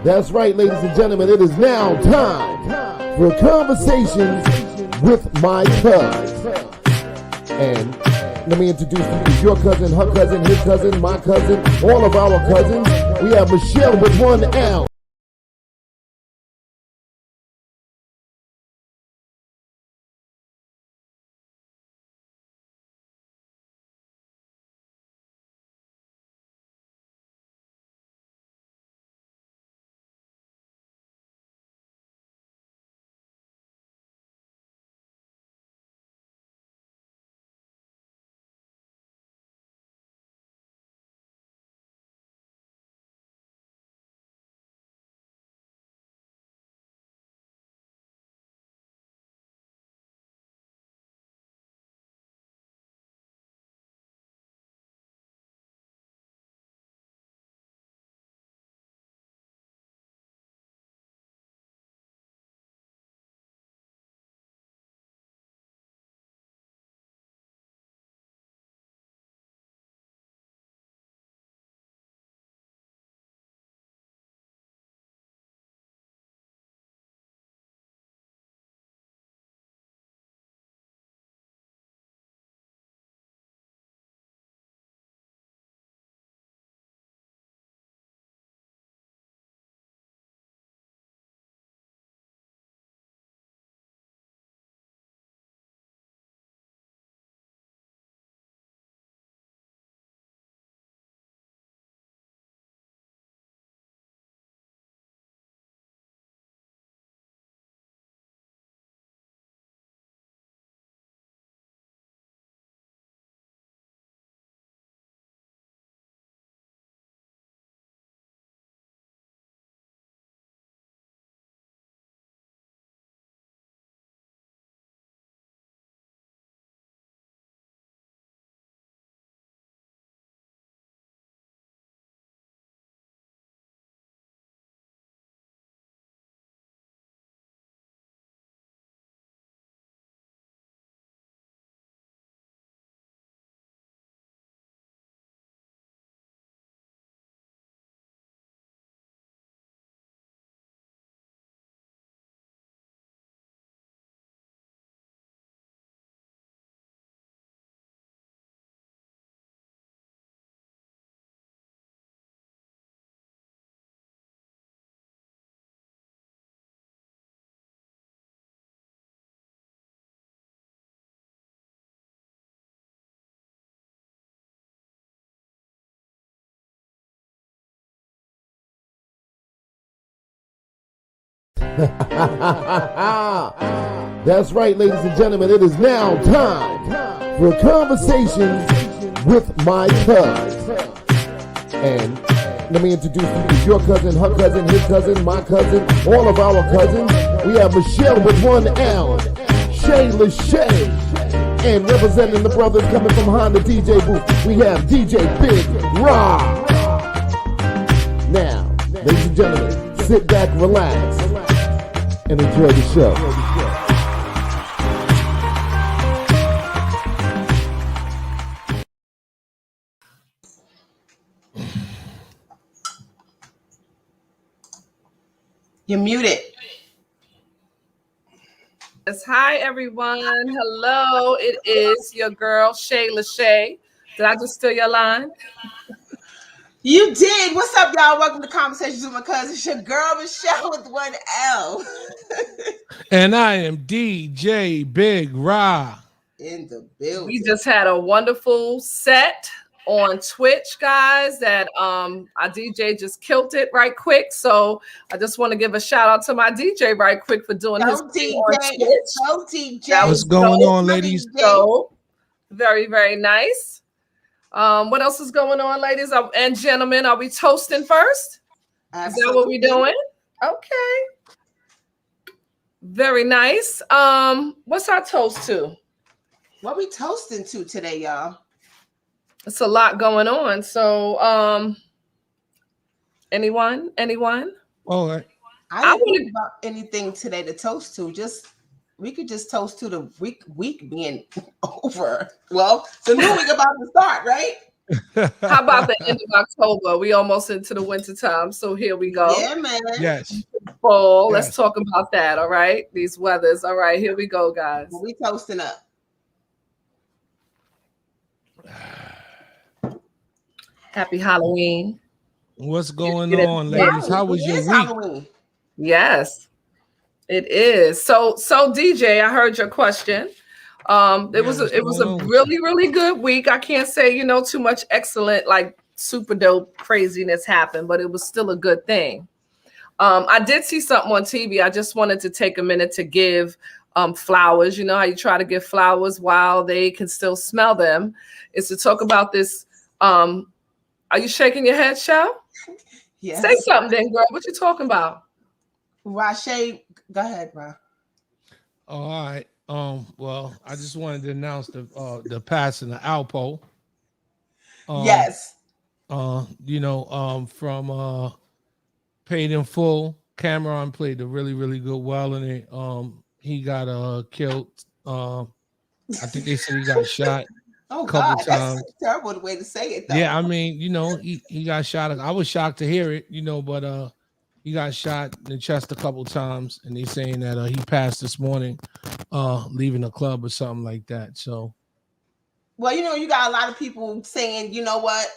That's right, ladies and gentlemen. It is now time for conversations with my cousin. And let me introduce you, your cousin, her cousin, his cousin, my cousin, all of our cousins. We have Michelle with one L. That's right, ladies and gentlemen. It is now time for conversations with my cousin. And let me introduce you, your cousin, her cousin, his cousin, my cousin, all of our cousins. We have Michelle with one L, Shay Lachey, and representing the brothers coming from behind the DJ booth, we have DJ Big Rob. Now, ladies and gentlemen, sit back, relax, and enjoy the show. You're muted. Yes, hi everyone. Hello, it is your girl Shay Lachey. Did I just steal your line? You did. What's up, y'all? Welcome to Conversations with My Cousin. It's your girl Michelle with one L. And I am DJ Big Ra. In the building. We just had a wonderful set on Twitch, guys, that our DJ just killed it right quick. So I just want to give a shout out to my DJ right quick for doing his thing on Twitch. What's going on, ladies? So very, very nice. What else is going on, ladies and gentlemen? Are we toasting first? Absolutely. Is that what we're doing? Okay. Very nice. What's our toast to? What we toasting to today, y'all? It's a lot going on. So, anyone? All right. I didn't think about anything today to toast to. We could just toast to the week being over. Well, the new week about to start, right? How about the end of October? We almost into the winter time, so here we go. Yeah, man. Yes. Fall. Yes. Let's talk about that. All right, these weathers. All right, here we go, guys. Well, we toasting up. Happy Halloween. What's going Get it on, right. ladies? How was It your is week? Halloween. Yes, it is. So DJ, I heard your question. It was a really good week. I can't say too much excellent like super dope craziness happened, but it was still a good thing. I did see something on TV. I just wanted to take a minute to give flowers. You know how you try to give flowers while they can still smell them. Is to talk about this. Are you shaking your head, Shell? Yes. Say something, then, girl. What you talking about? Rashay, go ahead, Ra. All right. Well, I just wanted to announce the passing of Alpo. Yes. From Paid in Full. Cameron played a really good well in it. He got killed. I think they said he got shot. Oh couple God, times. that's a terrible way to say it, though. Yeah, I mean, he got shot. I was shocked to hear it, but he got shot in the chest a couple times, and they saying that he passed this morning, leaving the club or something like that. So, well, you got a lot of people saying, you know what,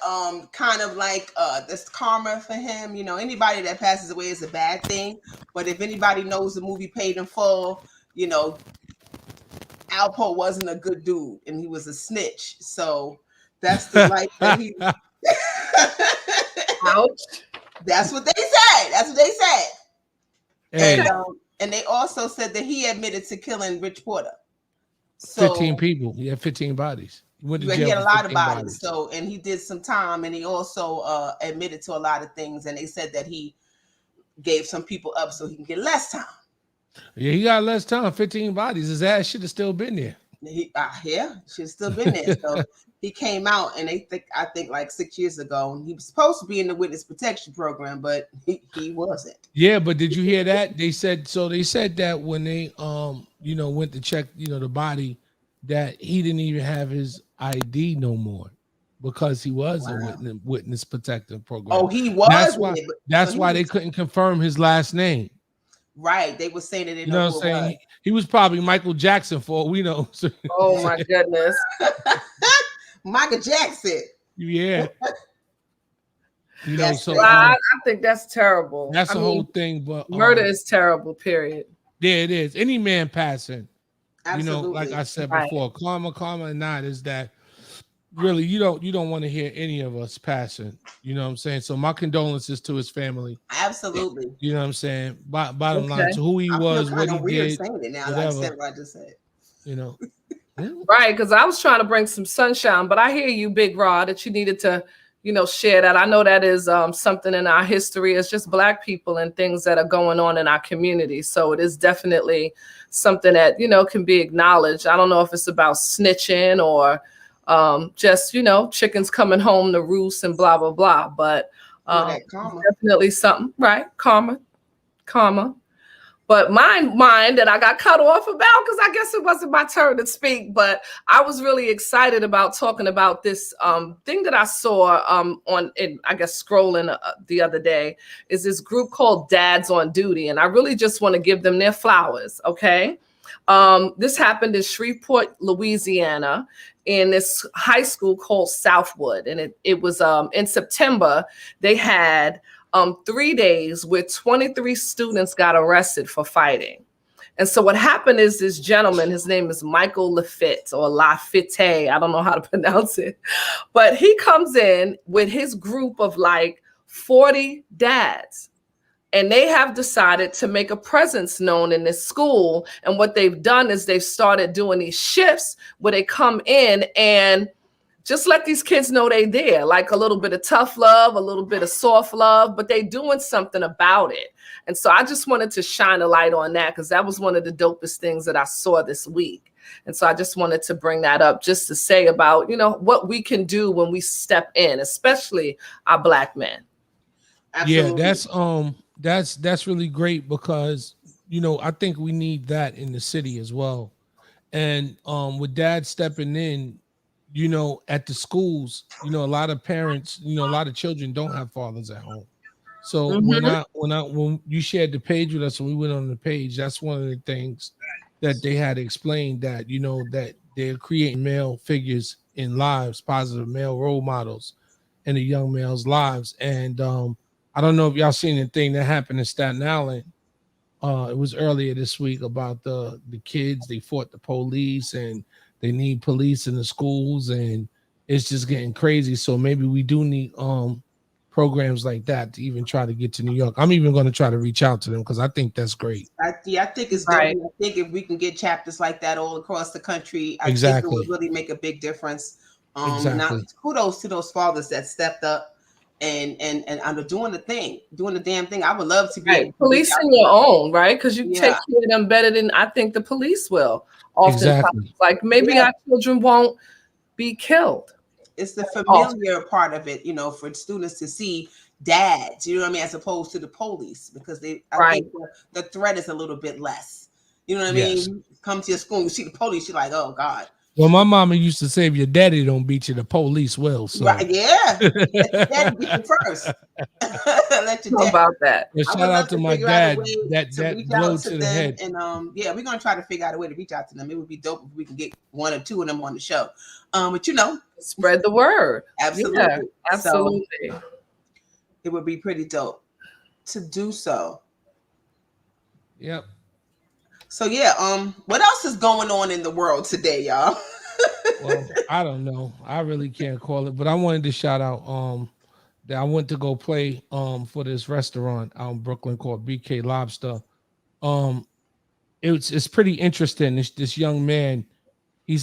kind of like this karma for him. Anybody that passes away is a bad thing. But if anybody knows the movie Paid in Full, Alpo wasn't a good dude, and he was a snitch. So that's the life that he. Ouch. That's what they said. That's what they said. hey, And they also said that he admitted to killing Rich Porter. So 15 people. He had 15 bodies. He had a lot of bodies. So, and he did some time, and he also admitted to a lot of things. And they said that he gave some people up so he can get less time. Yeah, he got less time. 15 bodies. His ass should have still been there. Yeah, should have still been there. So he came out, and I think like 6 years ago, and he was supposed to be in the witness protection program, but he wasn't. Yeah, but did you hear that? They said that when they went to check the body, that he didn't even have his ID no more because he was a witness protection program. Oh, he was. That's why they couldn't confirm his last name. Right, they were saying that they know what I'm saying. He was probably Michael Jackson for all we know. Oh my goodness, Michael Jackson. Yeah. I think that's terrible. That's the whole thing. But murder is terrible. Period. Yeah, it is. Any man passing. Absolutely. Like I said before, karma and not is that really you don't want to hear any of us passing. You know what I'm saying? So my condolences to his family. Absolutely. You know what I'm saying? Bottom line to who he was, what he did. Saying it now, whatever. Like what I just said. Right, because I was trying to bring some sunshine, but I hear you, Big Rod, that you needed to, share that. I know that is something in our history. It's just Black people and things that are going on in our community. So it is definitely something that, can be acknowledged. I don't know if it's about snitching or just, chickens coming home to roost and blah, blah, blah. But definitely something, right? Karma. But mine that I got cut off about, because I guess it wasn't my turn to speak, but I was really excited about talking about this thing that I saw I guess scrolling the other day, is this group called Dads on Duty. And I really just want to give them their flowers, okay? This happened in Shreveport, Louisiana, in this high school called Southwood. And it was in September, they had 3 days where 23 students got arrested for fighting. And so what happened is this gentleman, his name is Michael Lafitte or Lafitte, I don't know how to pronounce it, but he comes in with his group of like 40 dads. And they have decided to make a presence known in this school. And what they've done is they've started doing these shifts where they come in and just let these kids know they there, like a little bit of tough love, a little bit of soft love, but they doing something about it. And so I just wanted to shine a light on that because that was one of the dopest things that I saw this week. And so I just wanted to bring that up just to say about, what we can do when we step in, especially our Black men. Absolutely. Yeah, that's really great because, I think we need that in the city as well. And with Dad stepping in, you know, at the schools, you know, a lot of parents, you know, a lot of children don't have fathers at home. So when you shared the page with us and we went on the page, that's one of the things that they had explained, that, you know, that they're creating male figures in lives, positive male role models in the young males' lives. And I don't know if y'all seen the thing that happened in Staten Island. It was earlier this week about the kids. They fought the police and they need police in the schools, and it's just getting crazy. So maybe we do need programs like that to even try to get to New York. I'm even going to try to reach out to them because I think that's great. I think it's dope. I think if we can get chapters like that all across the country, I think it would really make a big difference. Now, kudos to those fathers that stepped up and are doing the damn thing. I would love to be policing your own, right? Because you take care of them better than I think the police will. Oftentimes, like maybe our children won't be killed. It's the familiar part of it, you know, for students to see dads, you know what I mean, as opposed to the police, because I think the threat is a little bit less. You know what I mean? You come to your school, you see the police, you're like, oh God. Well, my mama used to say, if your daddy don't beat you, the police will. So. Right, yeah. Let your daddy beat you first. Let your dad. About that. Well, shout out to my dad. That blow to the head. And we're gonna try to figure out a way to reach out to them. It would be dope if we can get one or two of them on the show. But you know, spread the word. Absolutely. Yeah, absolutely. So, it would be pretty dope to do so. Yep. So what else is going on in the world today, y'all? Well, I don't know. I really can't call it, but I wanted to shout out that I went to go play for this restaurant out in Brooklyn called BK Lobster. It's pretty interesting. This young man, he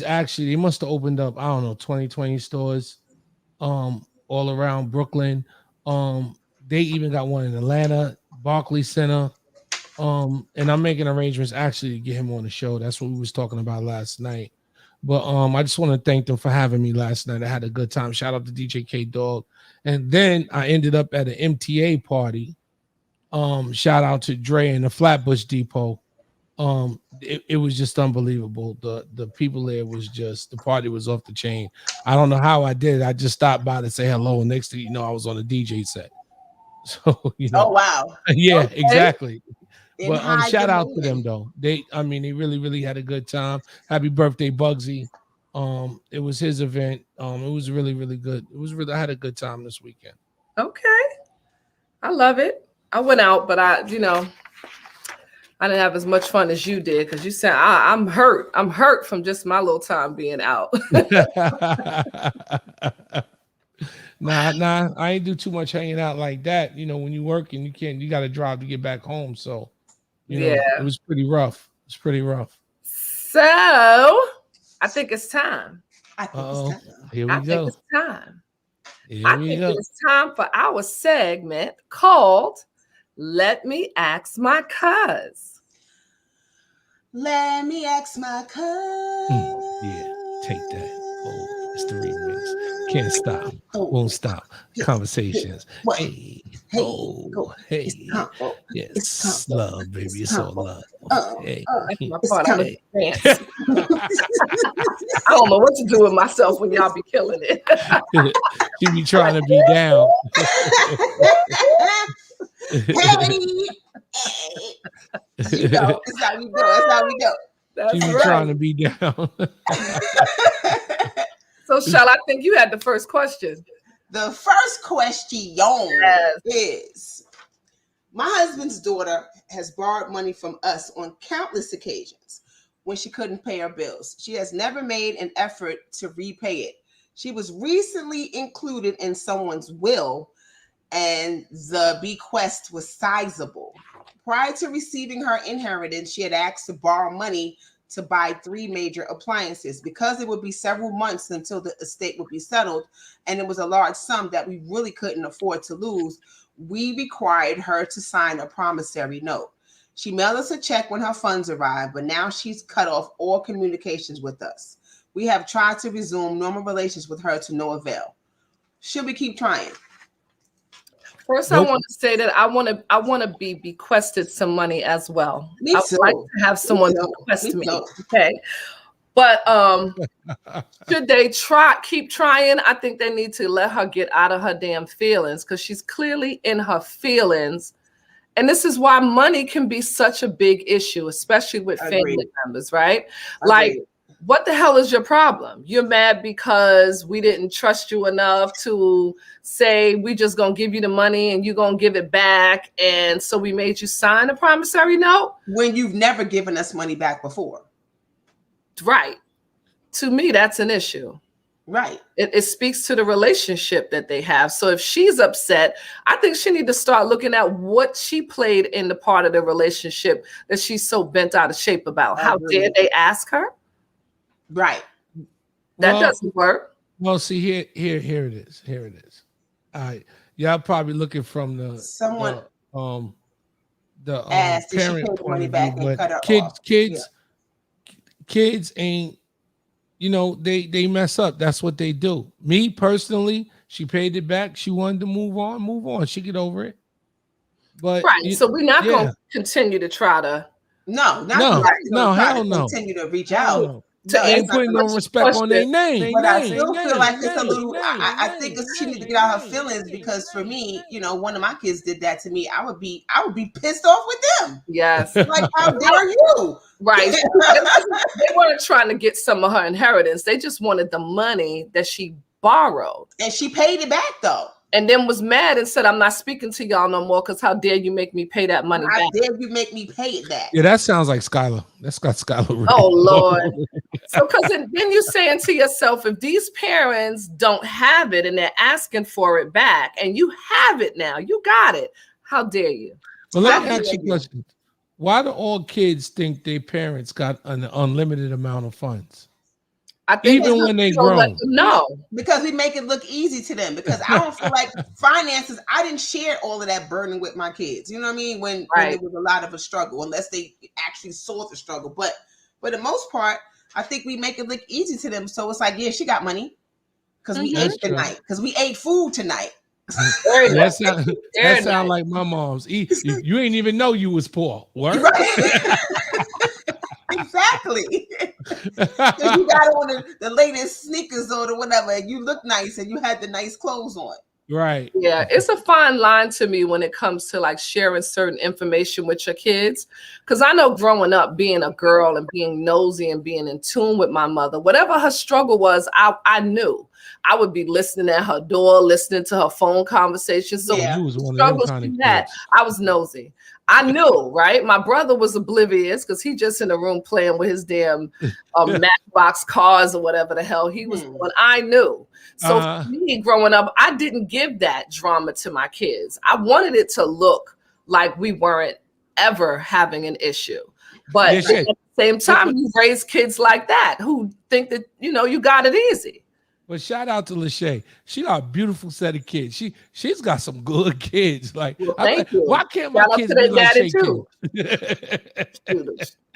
must have opened up, I don't know, 20 stores all around Brooklyn. They even got one in Atlanta, Barclays Center. And I'm making arrangements actually to get him on the show. That's what we was talking about last night. But I just want to thank them for having me last night. I had a good time. Shout out to DJ K Dog. And then I ended up at an MTA party. Shout out to Dre and the Flatbush Depot. It was just unbelievable. The people there was just, the party was off the chain. I don't know how I did it. I just stopped by to say hello, and next thing you know, I was on a DJ set. So, you know. Oh wow. Yeah, okay. Exactly. But shout out to them though. They really, really had a good time. Happy birthday, Bugsy. It was his event. It was really, really good. I had a good time this weekend. Okay. I love it. I went out, but I didn't have as much fun as you did, because you said I'm hurt. I'm hurt from just my little time being out. Nah, I ain't do too much hanging out like that. You know, when you work and you got to drive to get back home. So, you know, it was pretty rough. So I think it's time. Here we go. Think it's time. It's time for our segment called Let Me Ask My Cuz. Let me ask my cuz. Yeah, take that. Oh, it's the remix. Can't stop. Won't stop. Conversations. Hey. Yes. Love, baby. It's all love. Hey. I don't know what to do with myself when y'all be killing it. You be trying to be down. You know, that's how we do. She be trying to be down. So, Shell, I think you had the first question. The first question is, my husband's daughter has borrowed money from us on countless occasions when she couldn't pay her bills. She has never made an effort to repay it. She was recently included in someone's will, and the bequest was sizable. Prior to receiving her inheritance, she had asked to borrow money to buy 3 major appliances. Because it would be several months until the estate would be settled, and it was a large sum that we really couldn't afford to lose, we required her to sign a promissory note. She mailed us a check when her funds arrived, but now she's cut off all communications with us. We have tried to resume normal relations with her to no avail. Should we keep trying? First, I want to say that I want to be bequested some money as well. Me too. I would like to have someone bequest me. Okay. But should they keep trying? I think they need to let her get out of her damn feelings, because she's clearly in her feelings. And this is why money can be such a big issue, especially with family members, right? Like, what the hell is your problem? You're mad because we didn't trust you enough to say we just gonna give you the money and you're gonna give it back, and so we made you sign a promissory note when you've never given us money back before. Right. To me, that's an issue. Right. It speaks to the relationship that they have. So if she's upset, I think she need to start looking at what she played in the part of the relationship that she's so bent out of shape about. How dare they ask her? Right. That doesn't work. Well, see, here it is. Here it is. All right. Y'all probably looking from the parent point of view, but kids ain't, you know, they mess up. That's what they do. Me personally, she paid it back. She wanted to move on. She get over it. But so we're not going to continue to try to. No, hell no. Continue to reach out. Ain't putting no respect on their name. But I still feel like it's a little. I think she needs to get out her feelings, because for me, you know, one of my kids did that to me. I would be pissed off with them. Yes. Like, how dare you? Right. They weren't trying to get some of her inheritance. They just wanted the money that she borrowed. And she paid it back, though. And then was mad and said, I'm not speaking to y'all no more, because how dare you make me pay that money back? How dare you make me pay it back? Yeah, that sounds like Skylar. That's got Skylar. Oh, Lord. So, because then you're saying to yourself, if these parents don't have it and they're asking for it back, and you have it now, you got it, how dare you? Well, let me ask you a question. Why do all kids think their parents got an unlimited amount of funds? I think even when they grown. No, because we make it look easy to them. Because I don't feel like finances. I didn't share all of that burden with my kids. You know what I mean? When there was a lot of a struggle, unless they actually saw the struggle. But for the most part, I think we make it look easy to them. So it's like, yeah, she got money because we ate tonight. Because we ate food tonight. That sound like my mom's. You ain't even know you was poor. What? Right? Exactly. Because you got on the latest sneakers or whatever, and you look nice, and you had the nice clothes on. Right. Yeah, it's a fine line to me when it comes to like sharing certain information with your kids. Because I know growing up, being a girl and being nosy and being in tune with my mother, whatever her struggle was, I knew. I would be listening at her door, listening to her phone conversations. So struggles she had, I was nosy. I knew, right? My brother was oblivious because he just in the room playing with his damn Matchbox cars or whatever the hell he was doing. I knew. So for me, growing up, I didn't give that drama to my kids. I wanted it to look like we weren't ever having an issue. But at the same time, you raise kids like that who think that, you know, you got it easy. But shout out to Lachey. She got a beautiful set of kids. She's got some good kids. Like, why can't my kids be like Shay too?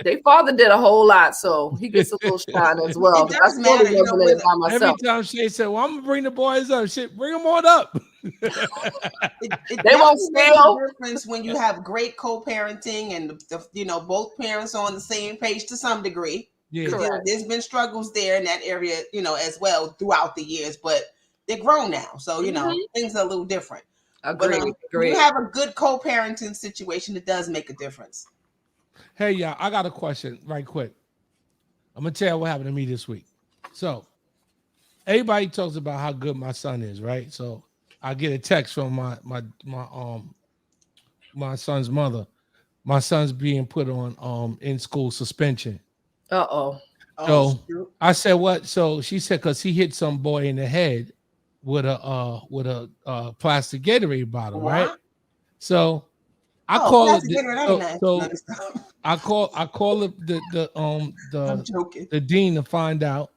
Their father did a whole lot, so he gets a little shine as well. That's matter, you know, by myself. Every time Shay said, "Well, I'm gonna bring the boys up," shit, bring them on up. They won't make a difference when you have great co-parenting and you know both parents are on the same page to some degree. Yeah, there's been struggles there in that area, you know, as well throughout the years, but they're grown now. So, you know, things are a little different. Agreed. But you have a good co-parenting situation, it does make a difference. Hey, y'all, I got a question right quick. I'm going to tell you what happened to me this week. So, everybody talks about how good my son is, right? So, I get a text from my son's mother. My son's being put on in-school suspension. Uh-oh. So I said, what? So she said, because he hit some boy in the head with a plastic Gatorade bottle, right? So I call it. I call the dean to find out,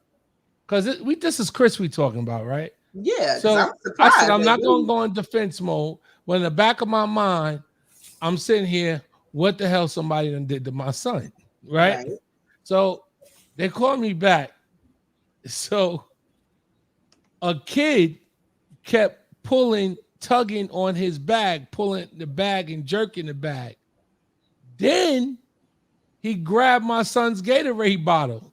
because this is Chris we talking about, right? Yeah. So I said, I'm not gonna go in defense mode when in the back of my mind I'm sitting here. What the hell somebody done did to my son, right? So they called me back. So a kid kept tugging on his bag, pulling the bag and jerking the bag. Then he grabbed my son's Gatorade bottle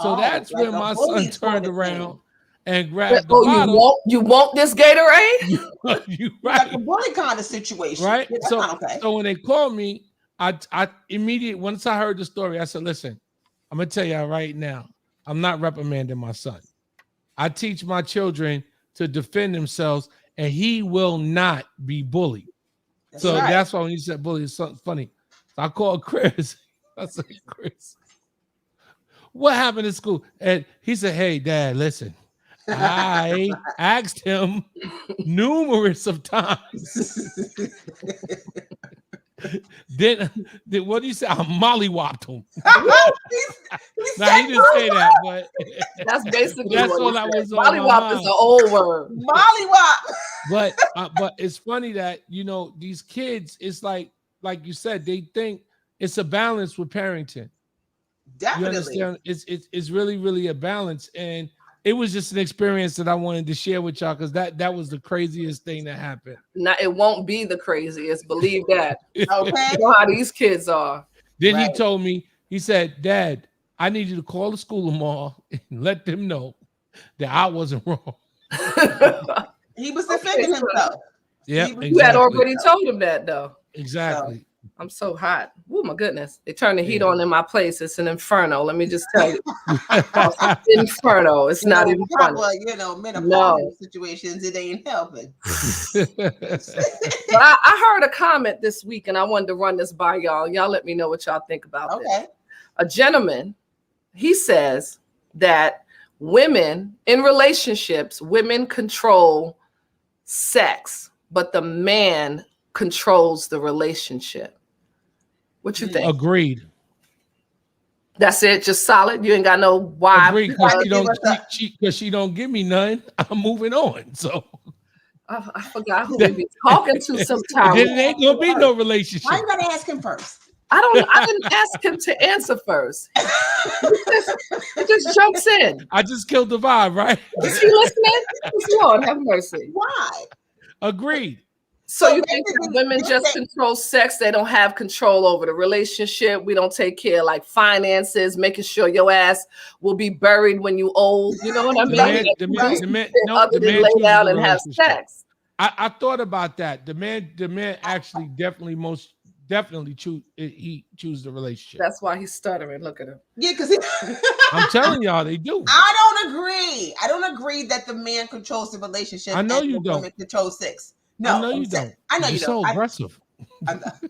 So that's like when a my bully son sort turned of around thing. and grabbed the Oh, bottle. you want this Gatorade? You Like a right, bully kind of situation. right. Yeah, that's not okay. So when they called me, I immediately, once I heard the story, I said, listen, I'm gonna tell y'all right now, I'm not reprimanding my son. I teach my children to defend themselves, and he will not be bullied. That's So right. that's why when you said bully, it's something funny. So I called Chris. I said, Chris, what happened in school? And he said, hey, Dad, listen, I asked him numerous of times. Then what do you say? I mollywopped him. Now he didn't say that, but That's basically that's what all he that said. was on my Mollywop is mind. an old word. Mollywop. But it's funny that these kids, it's like you said, they think it's a balance with parenting. Definitely. You understand? It's really, really a balance. And it was just an experience that I wanted to share with y'all because that was the craziest thing that happened. Now, it won't be the craziest, believe that. Okay. You know how these kids are. Then he told me, he said, Dad, I need you to call the school tomorrow and let them know that I wasn't wrong. He was defending himself. Yeah, You exactly. had already told him that, though. Exactly. So, I'm so hot. Oh my goodness. They turned the heat on in my place. It's an inferno. Let me just tell you. Inferno. It's not even funny. Menopausal situations, it ain't helping. But I heard a comment this week and I wanted to run this by y'all. Y'all let me know what y'all think about this. A gentleman, he says that women in relationships, women control sex, but the man controls the relationship. What you think? Agreed. That's it, just solid. You ain't got no why. Agreed, because she don't give me none. I'm moving on. So I forgot who we be talking to sometimes. Then it ain't gonna be no relationship. Why you gotta ask him first? I didn't ask him to answer first. He just jumps in. I just killed the vibe, right? Is he listening? Lord have mercy. Why? Agreed. So you think that women just control sex? They don't have control over the relationship. We don't take care of like finances, making sure your ass will be buried when you old. You know what I mean? The man lay down and have sex. I thought about that. The man actually definitely choose the relationship. That's why he's stuttering. Look at him. Yeah, because I'm telling y'all, they do. I don't agree that the man controls the relationship. I know and you the don't. woman controls sex. No, I know you don't. I know you You're don't. so aggressive.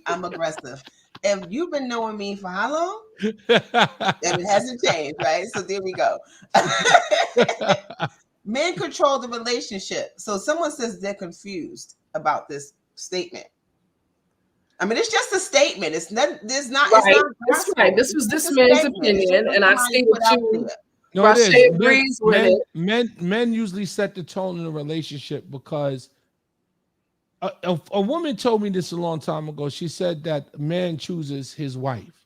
I'm aggressive. If you've been knowing me for how long? And it hasn't changed, right? So there we go. Men control the relationship. So someone says they're confused about this statement. I mean, it's just a statement. It's not. There's not. Right. It's not. That's right. This was this man's opinion, and I see what you. No, it is. Agrees with it. Men usually set the tone in a relationship because a woman told me this a long time ago. She said that a man chooses his wife,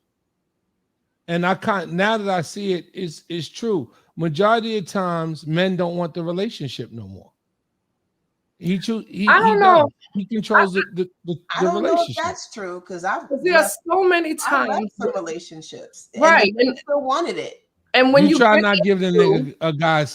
and now that I see it, it's true. Majority of times, men don't want the relationship no more. I don't know. He controls the I don't relationship. know if that's true because there are so many times some relationships, right? And still wanted it. And when you try not give them nigga a guy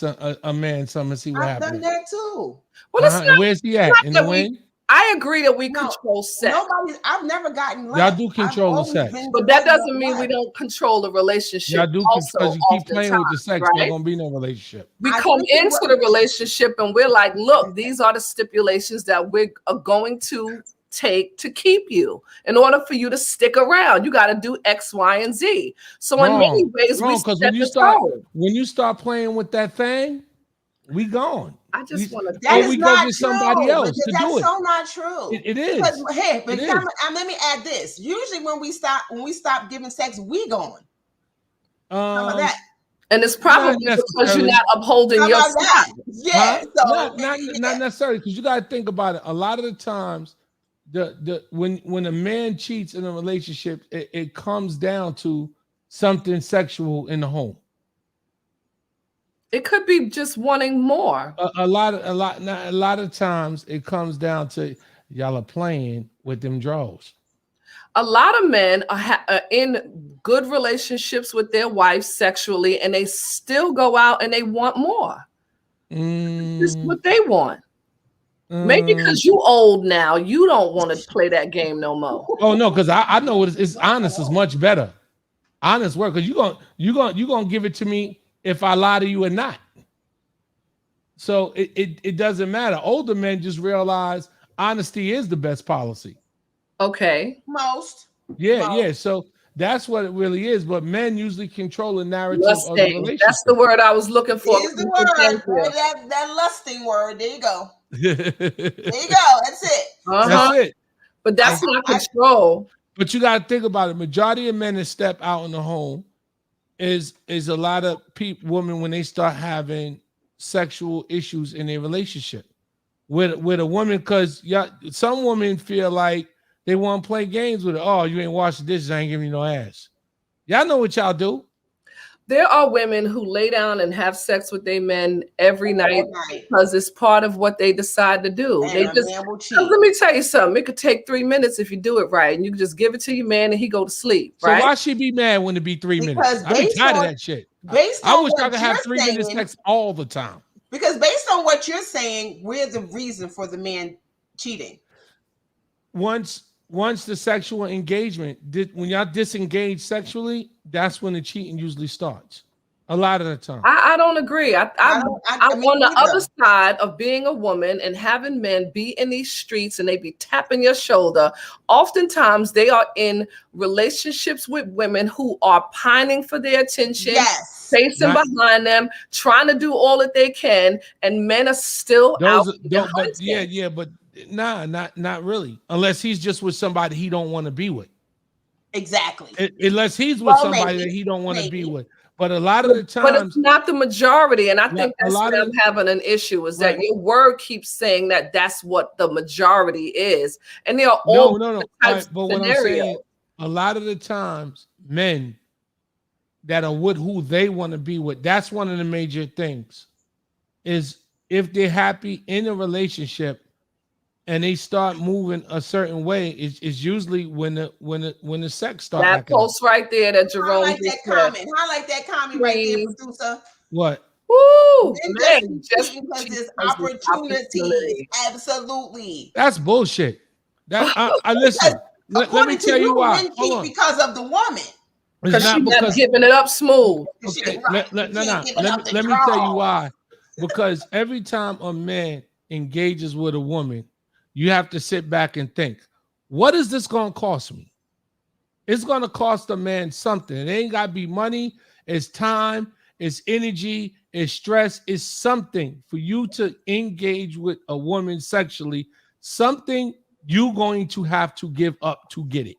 a man some and see what happens. I've done that too. Well, it's not, where's he at? In the wing? I agree that we control sex. I've never gotten left. Y'all do control the sex. But that doesn't mean we don't control the relationship. Y'all do because you keep playing with the sex, right? There's gonna be no relationship. We come into the relationship and we're like, look, these are the stipulations that we are going to take to keep you. In order for you to stick around, you got to do X, Y, and Z. So in many ways, because when you start playing with that thing, we gone. I just want to. That is we not go get somebody else to that's do it. so not true. It is. Let me add this. Usually, when we stop giving sex, we gone. How about that? And it's probably because you're not upholding your stuff. Yeah. So not necessarily, because you got to think about it. A lot of the times, when a man cheats in a relationship, it comes down to something sexual in the home. It could be just wanting more. A lot of times it comes down to y'all are playing with them draws. A lot of men are in good relationships with their wives sexually, and they still go out and they want more. This is what they want. Maybe because you old now, you don't want to play that game no more. Oh no, because I know it's honest is much better. Honest work, because you gonna give it to me if I lie to you or not. So it doesn't matter. Older men just realize honesty is the best policy. Okay. Most. Yeah. So that's what it really is. But men usually control the narrative Lusting. of the relationship. That's the word I was looking for. Here's the word. That lusting word. There you go. There you go. That's it. That's it. But that's not control. But you got to think about it. Majority of men that step out in the home is a lot of women when they start having sexual issues in their relationship with a woman, because some women feel like they want to play games with it. Oh, you ain't wash the dishes, I ain't giving you no ass. Y'all know what y'all do. There are women who lay down and have sex with their men every night because it's part of what they decide to do. And they just let me tell you something. It could take 3 minutes if you do it right, and you can just give it to your man and he go to sleep. Right? So why she be mad when it be 3 minutes? I be tired of that shit. I wish I could have 3 minutes sex all the time. Because based on what you're saying, we're the reason for the man cheating. Once the sexual engagement, when y'all disengage sexually, that's when the cheating usually starts. A lot of the time. I don't agree. I'm on the other side of being a woman and having men be in these streets and they be tapping your shoulder. Oftentimes they are in relationships with women who are pining for their attention, chasing behind them, trying to do all that they can, and men are still out. But not really. Unless he's just with somebody he don't want to be with. Exactly. Unless he's with somebody that he don't want to be with. But a lot of the times, but it's not the majority, and I think that's where I'm having an issue. Is that your word keeps saying that that's what the majority is, and they are all no. But what I'm saying, a lot of the times, men that are with who they want to be with, that's one of the major things. Is if they're happy in a relationship and they start moving a certain way, is usually when the sex starts. That post right there that Jerome highlight that comment right there, producer. What? Woo, man, just because there's opportunity. Absolutely. That's bullshit. That I listen. Let me tell you why. Because of the woman. Because she's not giving it up smooth. Okay, let me tell you why. Because every time a man engages with a woman, you have to sit back and think, what is this going to cost me? It's going to cost a man something. It ain't got to be money. It's time. It's energy. It's stress. It's something for you to engage with a woman sexually. Something you're going to have to give up to get it.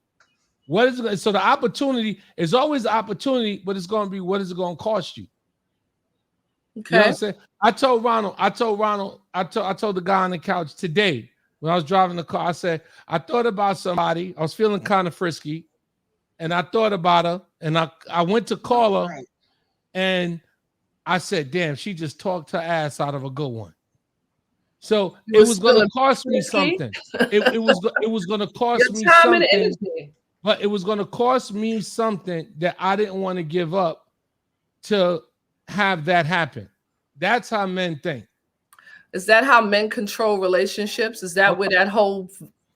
What is it? So the opportunity is always an opportunity, but it's going to be, what is it going to cost you? Okay. You know what I'm saying? I told the guy on the couch today when I was driving the car, I said, I thought about somebody. I was feeling kind of frisky, and I thought about her, and I went to call her, and I said, damn, she just talked her ass out of a good one. So it was going to cost me something. It was going to cost me something. But it was going to cost me something that I didn't want to give up to have that happen. That's how men think. Is that how men control relationships? Is that where that whole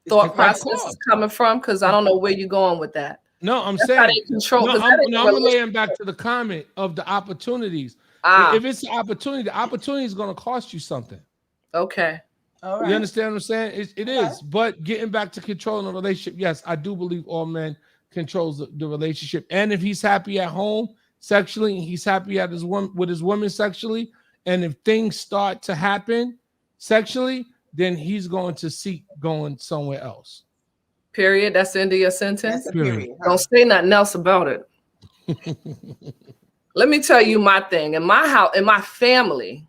thought process is coming from? Because I don't know where you're going with that. No, I'm saying I'm relaying back to the comment of the opportunities. If it's an opportunity, the opportunity is going to cost you something. Okay. All right. You understand what I'm saying? It is. But getting back to controlling the relationship, yes, I do believe all men controls the relationship. And if he's happy at home sexually, and he's happy with his woman sexually, and if things start to happen sexually, then he's going to seek going somewhere else. Period. That's the end of your sentence. Period. Don't say nothing else about it. Let me tell you my thing. In my house, in my family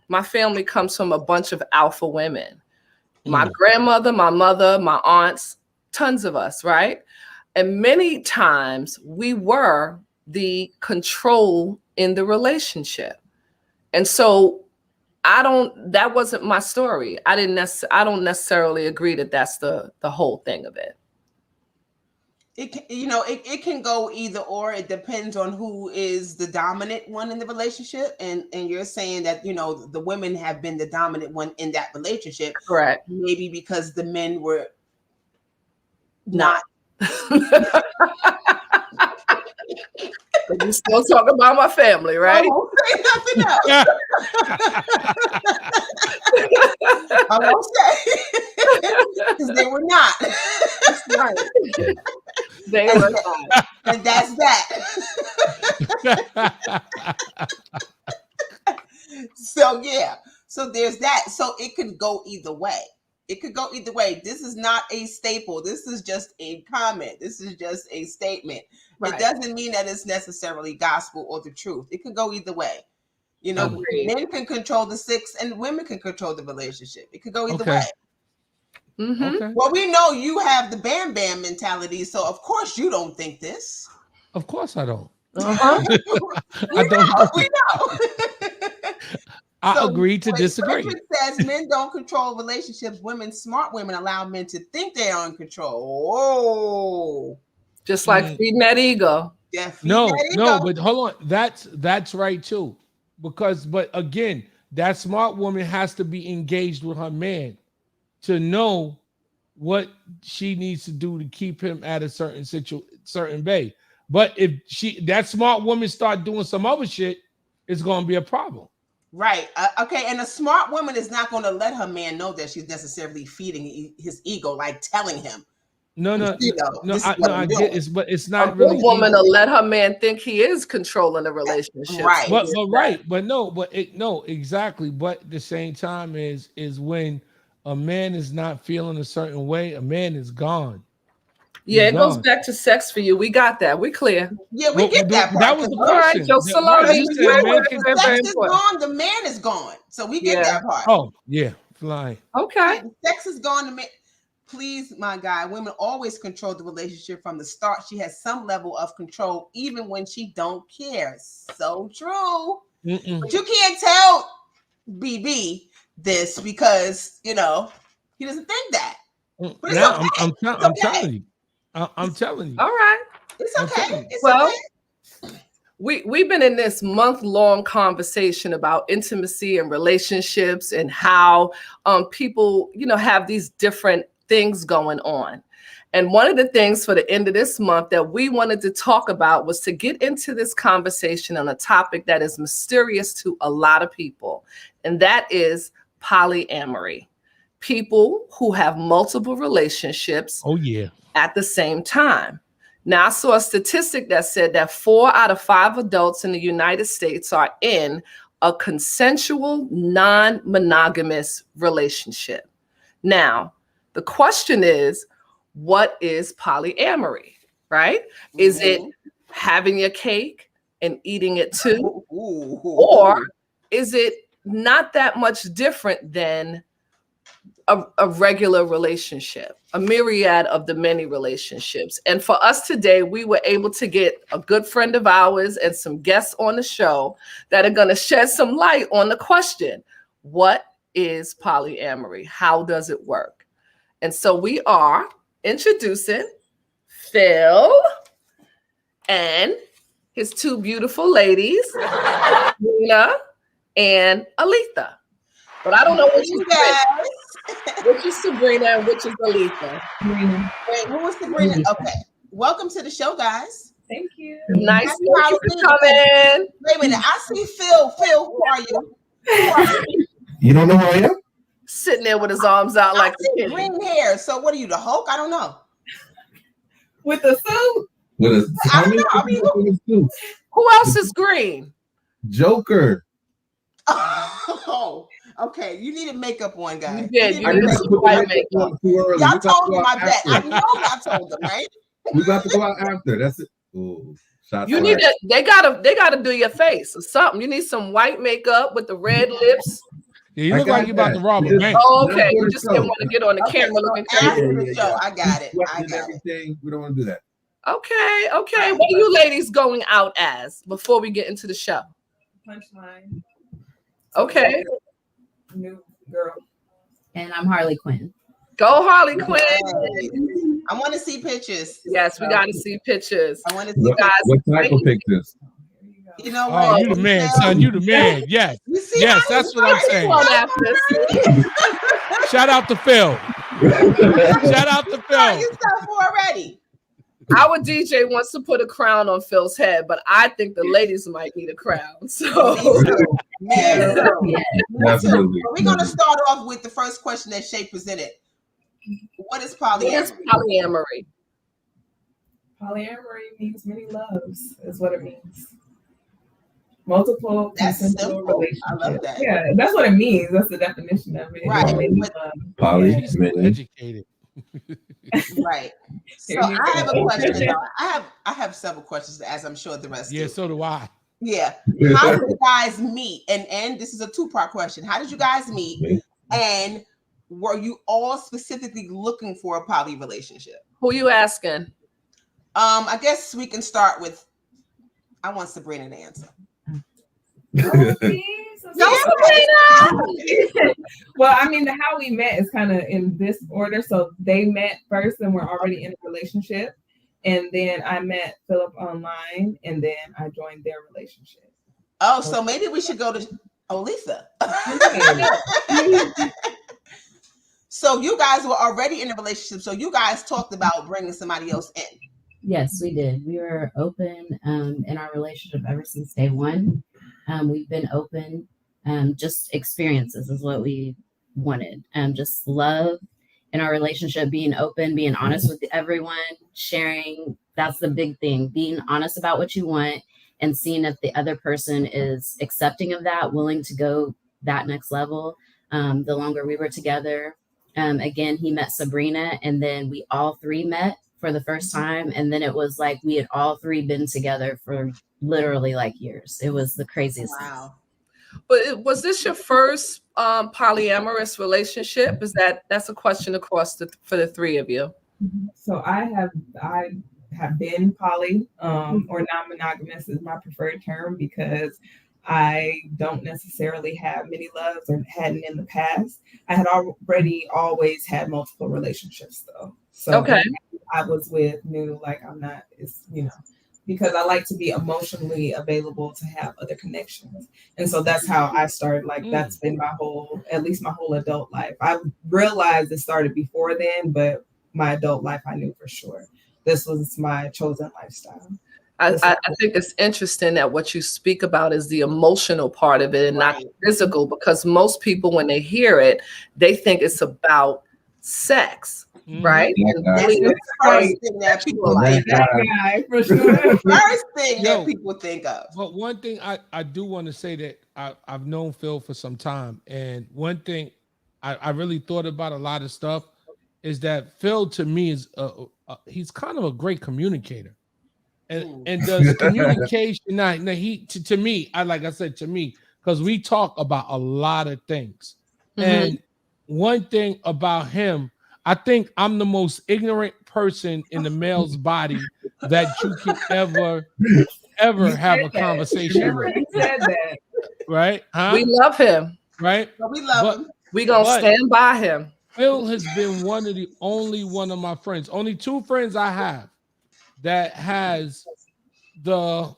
comes from a bunch of alpha women. My grandmother, my mother, my aunts, tons of us, right? And many times we were the control in the relationship. And so that wasn't my story. I don't necessarily agree that that's the whole thing of it. It can go either or. It depends on who is the dominant one in the relationship, and you're saying that the women have been the dominant one in that relationship, correct? Maybe because the men were not. You still talk about my family, right? I won't say nothing else. I won't say because they were not. Right. They were not. And that's that. So yeah. So there's that. So it could go either way. This is not a staple. This is just a comment. This is just a statement. Right. It doesn't mean that it's necessarily gospel or the truth. It could go either way. Men can control the sex and women can control the relationship. It could go either way. Mm-hmm. Okay. Well, we know you have the bam bam mentality, so of course you don't think this. Of course I don't. We know. I agree to disagree. Richard says men don't control relationships. Smart women allow men to think they are in control. Oh, just like feeding that ego. Yeah, no, but hold on. That's right too. But again, that smart woman has to be engaged with her man to know what she needs to do to keep him at a certain bay. But if that smart woman start doing some other shit, it's going to be a problem. Right. Okay. And a smart woman is not going to let her man know that she's necessarily feeding his ego, like telling him. No. I get it, but it's not a really. Good woman will let her man think he is controlling the relationship. Right. Exactly. But at the same time is when a man is not feeling a certain way, a man is gone. Yeah, it goes back to sex for you. We got that. We clear. Yeah, we get that part. That was the question. Sex is gone, the man is gone. So we get that part. Oh, yeah. Flying. Okay. Sex is gone, the man. Please, my guy, women always control the relationship from the start. She has some level of control, even when she don't care. So true. Mm-mm. But you can't tell BB this because, he doesn't think that. But it's okay. I'm telling you. I'm telling you. All right. It's okay. We've been in this month-long conversation about intimacy and relationships and how people, have these different things going on. And one of the things for the end of this month that we wanted to talk about was to get into this conversation on a topic that is mysterious to a lot of people, and that is polyamory. People who have multiple relationships at the same time. Now, I saw a statistic that said that 4 out of 5 adults in the United States are in a consensual, non-monogamous relationship. Now, the question is, what is polyamory, right? Mm-hmm. Is it having your cake and eating it too? Or is it not that much different than a regular relationship, a myriad of the many relationships? And for us today, we were able to get a good friend of ours and some guests on the show that are going to shed some light on the question, what is polyamory? How does it work? And so we are introducing Phil and his 2 beautiful ladies, Sabrina and Aletha. But I don't know which is which is Sabrina and which is Aletha. Wait, who was Sabrina? Okay. Welcome to the show, guys. Thank you. Nice to you for coming. Wait a minute. I see Phil. Phil, who are you? You don't know who I am? Sitting there with his arms out like a kid. Green hair. So what are you, the Hulk? I don't know. With a suit? With a I don't know. I mean, who else is green? Joker. Oh, okay. You needed makeup on, guys. Yeah, you needed some white makeup. Y'all told them, I bet. I know y'all told them, right? We about to go out after. That's it. Ooh, you need to. They gotta do your face or something. You need some white makeup with the red lips. Yeah, you look like you're about to rob a bank. Oh, okay. You just didn't want to get on the camera looking crazy. I got it. Everything. We don't want to do that. Okay. What are you ladies going out as before we get into the show? Punchline. Okay. New girl. And I'm Harley Quinn. Go Harley Quinn. I want to see pictures. Yes, we got to see pictures. I want to see What, guys. what type of pictures? You know Oh, what? you the man, son. You the man. Yes. You see Yes, how that's what I'm saying. Come on after. Shout out to Phil. Shout out to Phil. yourself already. Our DJ wants to put a crown on Phil's head, but I think the ladies might need a crown. So Absolutely. We're going to start off with the first question that Shay presented. What is polyamory? Polyamory. Polyamory means many loves, is what it means. Multiple That's consensual simple. relationships. I love that. Yeah, that's what it means. That's the definition of it. Right. Poly, She's many. educated. Right. So Here you I have a go. question. Though. I have several questions to ask. I'm sure the rest. Yeah, do. so do I. Yeah. How did you guys meet? And this is a two-part question. How did you guys meet? And were you all specifically looking for a poly relationship? Who you asking? I guess we can start with. I want Sabrina to answer. Well, I mean, how we met is kind of in this order. So they met first and were already in a relationship. And then I met Philip online and then I joined their relationship. Oh, so maybe we should go to Lisa. So you guys were already in a relationship. So you guys talked about bringing somebody else in. Yes, we did. We were open in our relationship ever since day one. We've been open. Just experiences is what we wanted. Just love in our relationship, being open, being honest with everyone, sharing. That's the big thing. Being honest about what you want and seeing if the other person is accepting of that, willing to go that next level. The longer we were together, again, he met Sabrina and then we all three met for the first time. And then it was like we had all three been together for literally like years. It was the craziest thing. But was this your first polyamorous relationship? That's a question across for the three of you? So I have been poly or non-monogamous is my preferred term because I don't necessarily have many loves or hadn't in the past. I had already always had multiple relationships though. So okay. I was with knew like I'm not, it's, you know, because I like to be emotionally available to have other connections. And so that's how I started. Like that's been at least my whole adult life. I realized it started before then, but my adult life, I knew for sure this was my chosen lifestyle. I think it's interesting that what you speak about is the emotional part of it and not the physical, because most people, when they hear it, they think it's about sex. Right? That's the first thing that people like. For sure. First thing that people think of. But one thing I do want to say that I've known Phil for some time, and one thing I really thought about a lot of stuff is that Phil to me is he's kind of a great communicator, and does communication. Now he to me, to me, because we talk about a lot of things, and one thing about him. I think I'm the most ignorant person in the male's body that you can ever have a conversation with. You said that. Right? Huh? We love him. Right? We love him. We're going to stand by him. Phil has been one of my friends. Only two friends I have that has the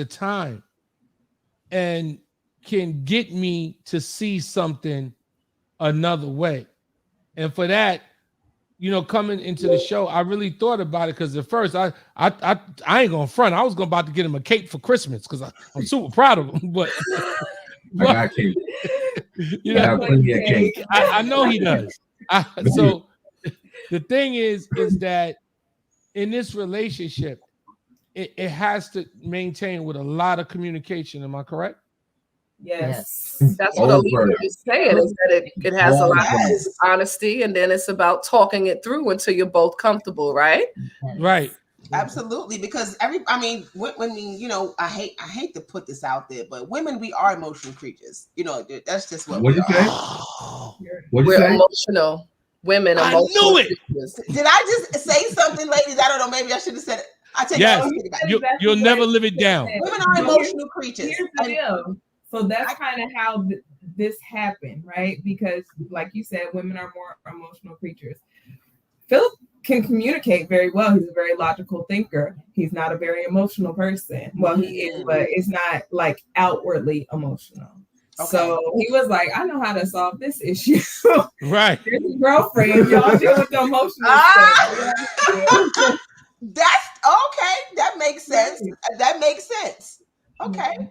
time and can get me to see something another way. And for that, coming into the show, I really thought about it because at first I ain't gonna front. I was about to get him a cake for Christmas because I'm super proud of him. But I got cake. Plenty of cake. I know he does. So the thing is that in this relationship, it has to maintain with a lot of communication. Am I correct? Yes. That's what Olivia is saying, is that it has a lot of honesty, and then it's about talking it through until you're both comfortable, right? Right. Absolutely, because women, I hate to put this out there, but women, we are emotional creatures. That's just what we are. We're emotional. Women are emotional. I knew it. Did I just say something, ladies? I don't know. Maybe I should have said it. I take it. You'll never live it down. Women are emotional creatures. Here's the deal. So that's kind of how this happened, right? Because like you said, women are more emotional creatures. Philip can communicate very well. He's a very logical thinker. He's not a very emotional person. Well, he is, but it's not like outwardly emotional. Okay. So he was like, I know how to solve this issue. Right. Here's his girlfriend. Y'all deal with the emotional stuff. That's okay. That makes sense. That makes sense. Okay.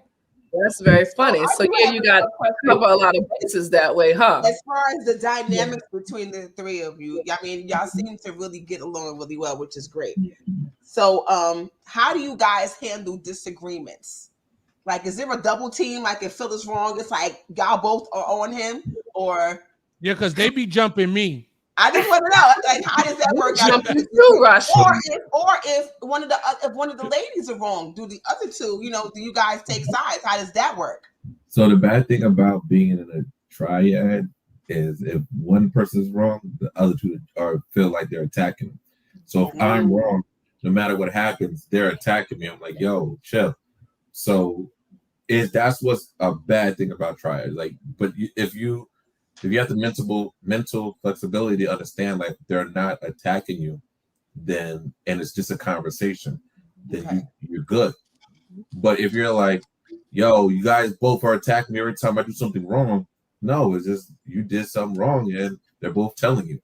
That's very funny. So yeah, you got to cover a lot of bases that way, huh? As far as the dynamics between the three of you, I mean, y'all seem to really get along really well, which is great. So, how do you guys handle disagreements? Like, is there a double team? Like, if Phil is wrong, it's like y'all both are on him, or because they be jumping me. I just want to know, like, how does that work out? Or if one of the ladies are wrong, do the other two, do you guys take sides? How does that work? So the bad thing about being in a triad is if one person's wrong, the other two feel like they're attacking them. So if I'm wrong, no matter what happens, they're attacking me. I'm like, yo, chill. So that's what's a bad thing about triad. Like, but if you have the mental flexibility to understand, like, they're not attacking you, then, and it's just a conversation, then you're good. But if you're like, yo, you guys both are attacking me every time I do something wrong, no, it's just you did something wrong and they're both telling you.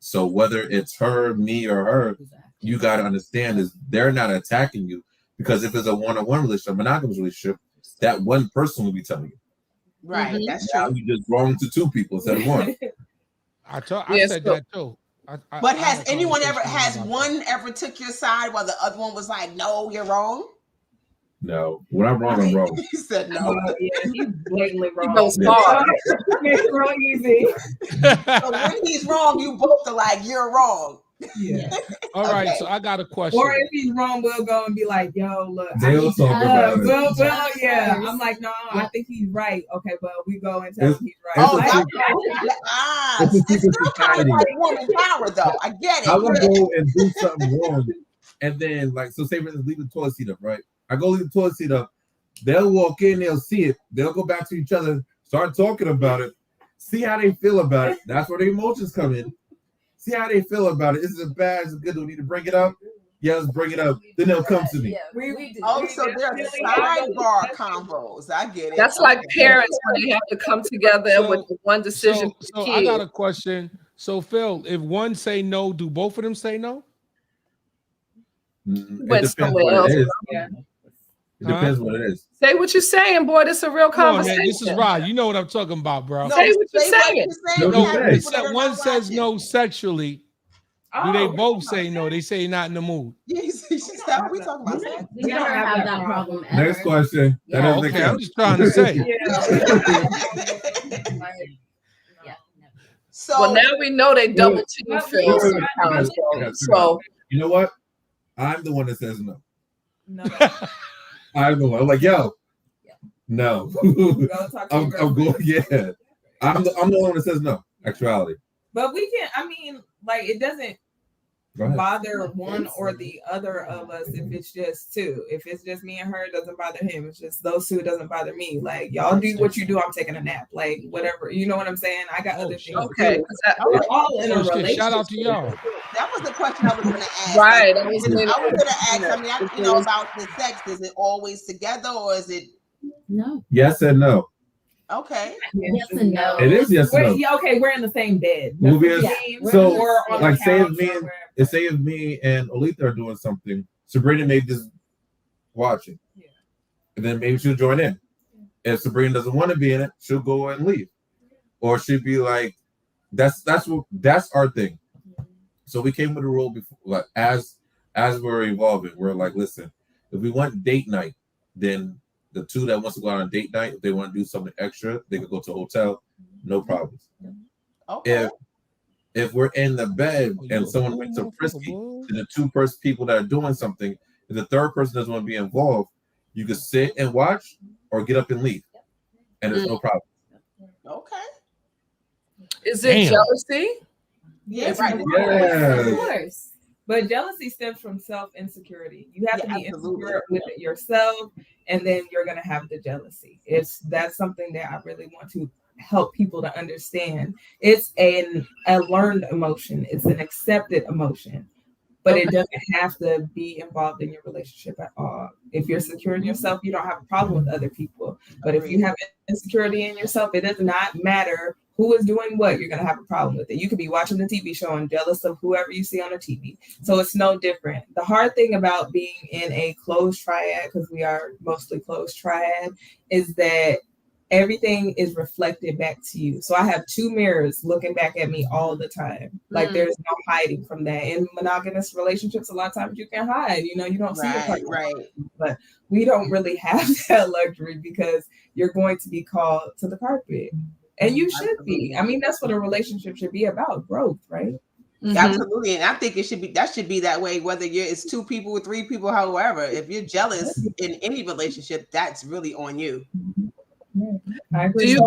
So whether it's her, me, or her, you got to understand is they're not attacking you, because if it's a one-on-one relationship, a monogamous relationship, that one person will be telling you. Right, that's true. You just wrong to two people instead of one. I said that too. But has anyone one ever took your side while the other one was like, "No, you're wrong"? No, when I'm wrong, I'm wrong. He said no. Yeah, he's blatantly wrong. He goes hard. Makes it real easy. So when he's wrong, you both are like, "You're wrong." Yeah. All right, so I got a question. Or if he's wrong, we'll go and be like, yo, look. They'll talk about it. Well, yeah. I'm like, no, I think he's right. Okay, but we go and tell him he's right. It's still kind of like woman power, though. I get it. I would go and do something wrong. And then, like, so say, for instance, leave the toilet seat up, right? I go leave the toilet seat up. They'll walk in, they'll see it. They'll go back to each other, start talking about it, see how they feel about it. That's where the emotions come in. See how they feel about it. Is it bad? Is it good? Do we need to bring it up? Yeah, let's bring it up. Then they'll come to me. So there's sidebar combos. I get it. That's like parents when they have to come together with one decision. So I got a question. So Phil, if one say no, do both of them say no? It depends what it is. It depends what it is. Say what you're saying, boy. This is a real conversation. Man, this is Rod. You know what I'm talking about, bro. Say what you're saying. One says no sexually. Do they both say no? They say not in the mood. Yes, we talking about sex. We don't have that problem ever. Next question. Okay, I'm just trying to say. So well, now we know they double team Phil sometimes. So you know what? I'm the one that says no. I'm the one. I'm like, yo, no. I'm going. Yeah, I'm the one that says no. Actuality. But we can. I mean, like, it doesn't bother one or the other of us if it's just two. If it's just me and her, it doesn't bother him. It's just those two, it doesn't bother me. Like, y'all do what you do. I'm taking a nap. Like, whatever. You know what I'm saying? I got other things. Okay. We're all in a relationship. Shout out to y'all. That was the question I was going to ask. Right. I was going to ask. I mean, about the sex. Is it always together or is it? No. Yes and no. Okay. Yes and no. It is yes and no. Yeah, okay, we're in the same bed. So, like, say if me and Olitha are doing something, Sabrina may just watch it, and then maybe she'll join in. If Sabrina doesn't want to be in it, she'll go and leave, or she'll be like, "That's our thing." So we came with a rule before, like, as we're evolving, we're like, listen, if we want date night, then the two that wants to go out on date night, if they want to do something extra, they could go to a hotel, no problems. Okay. If we're in the bed and someone went to frisky, to the two people that are doing something, if the third person doesn't want to be involved, you could sit and watch or get up and leave, and there's no problem. Okay. Is it jealousy? Yes, right. Of course. But jealousy stems from self-insecurity. You have to be insecure with it yourself, and then you're gonna have the jealousy. That's something that I really want to help people to understand. It's a learned emotion. It's an accepted emotion. But it doesn't have to be involved in your relationship at all. If you're secure in yourself, you don't have a problem with other people. But if you have insecurity in yourself, it does not matter who is doing what, you're going to have a problem with it. You could be watching the TV show and jealous of whoever you see on the TV. So it's no different. The hard thing about being in a closed triad, because we are mostly closed triad, is that everything is reflected back to you. So I have two mirrors looking back at me all the time. Like there's no hiding from that. In monogamous relationships, a lot of times you can hide, you don't see your partner. Right. But we don't really have that luxury because you're going to be called to the carpet. And you should be. I mean, that's what a relationship should be about, growth, right? Mm-hmm. Absolutely. And I think should be that way, whether it's 2 people or 3 people, however. If you're jealous in any relationship, that's really on you. I agree.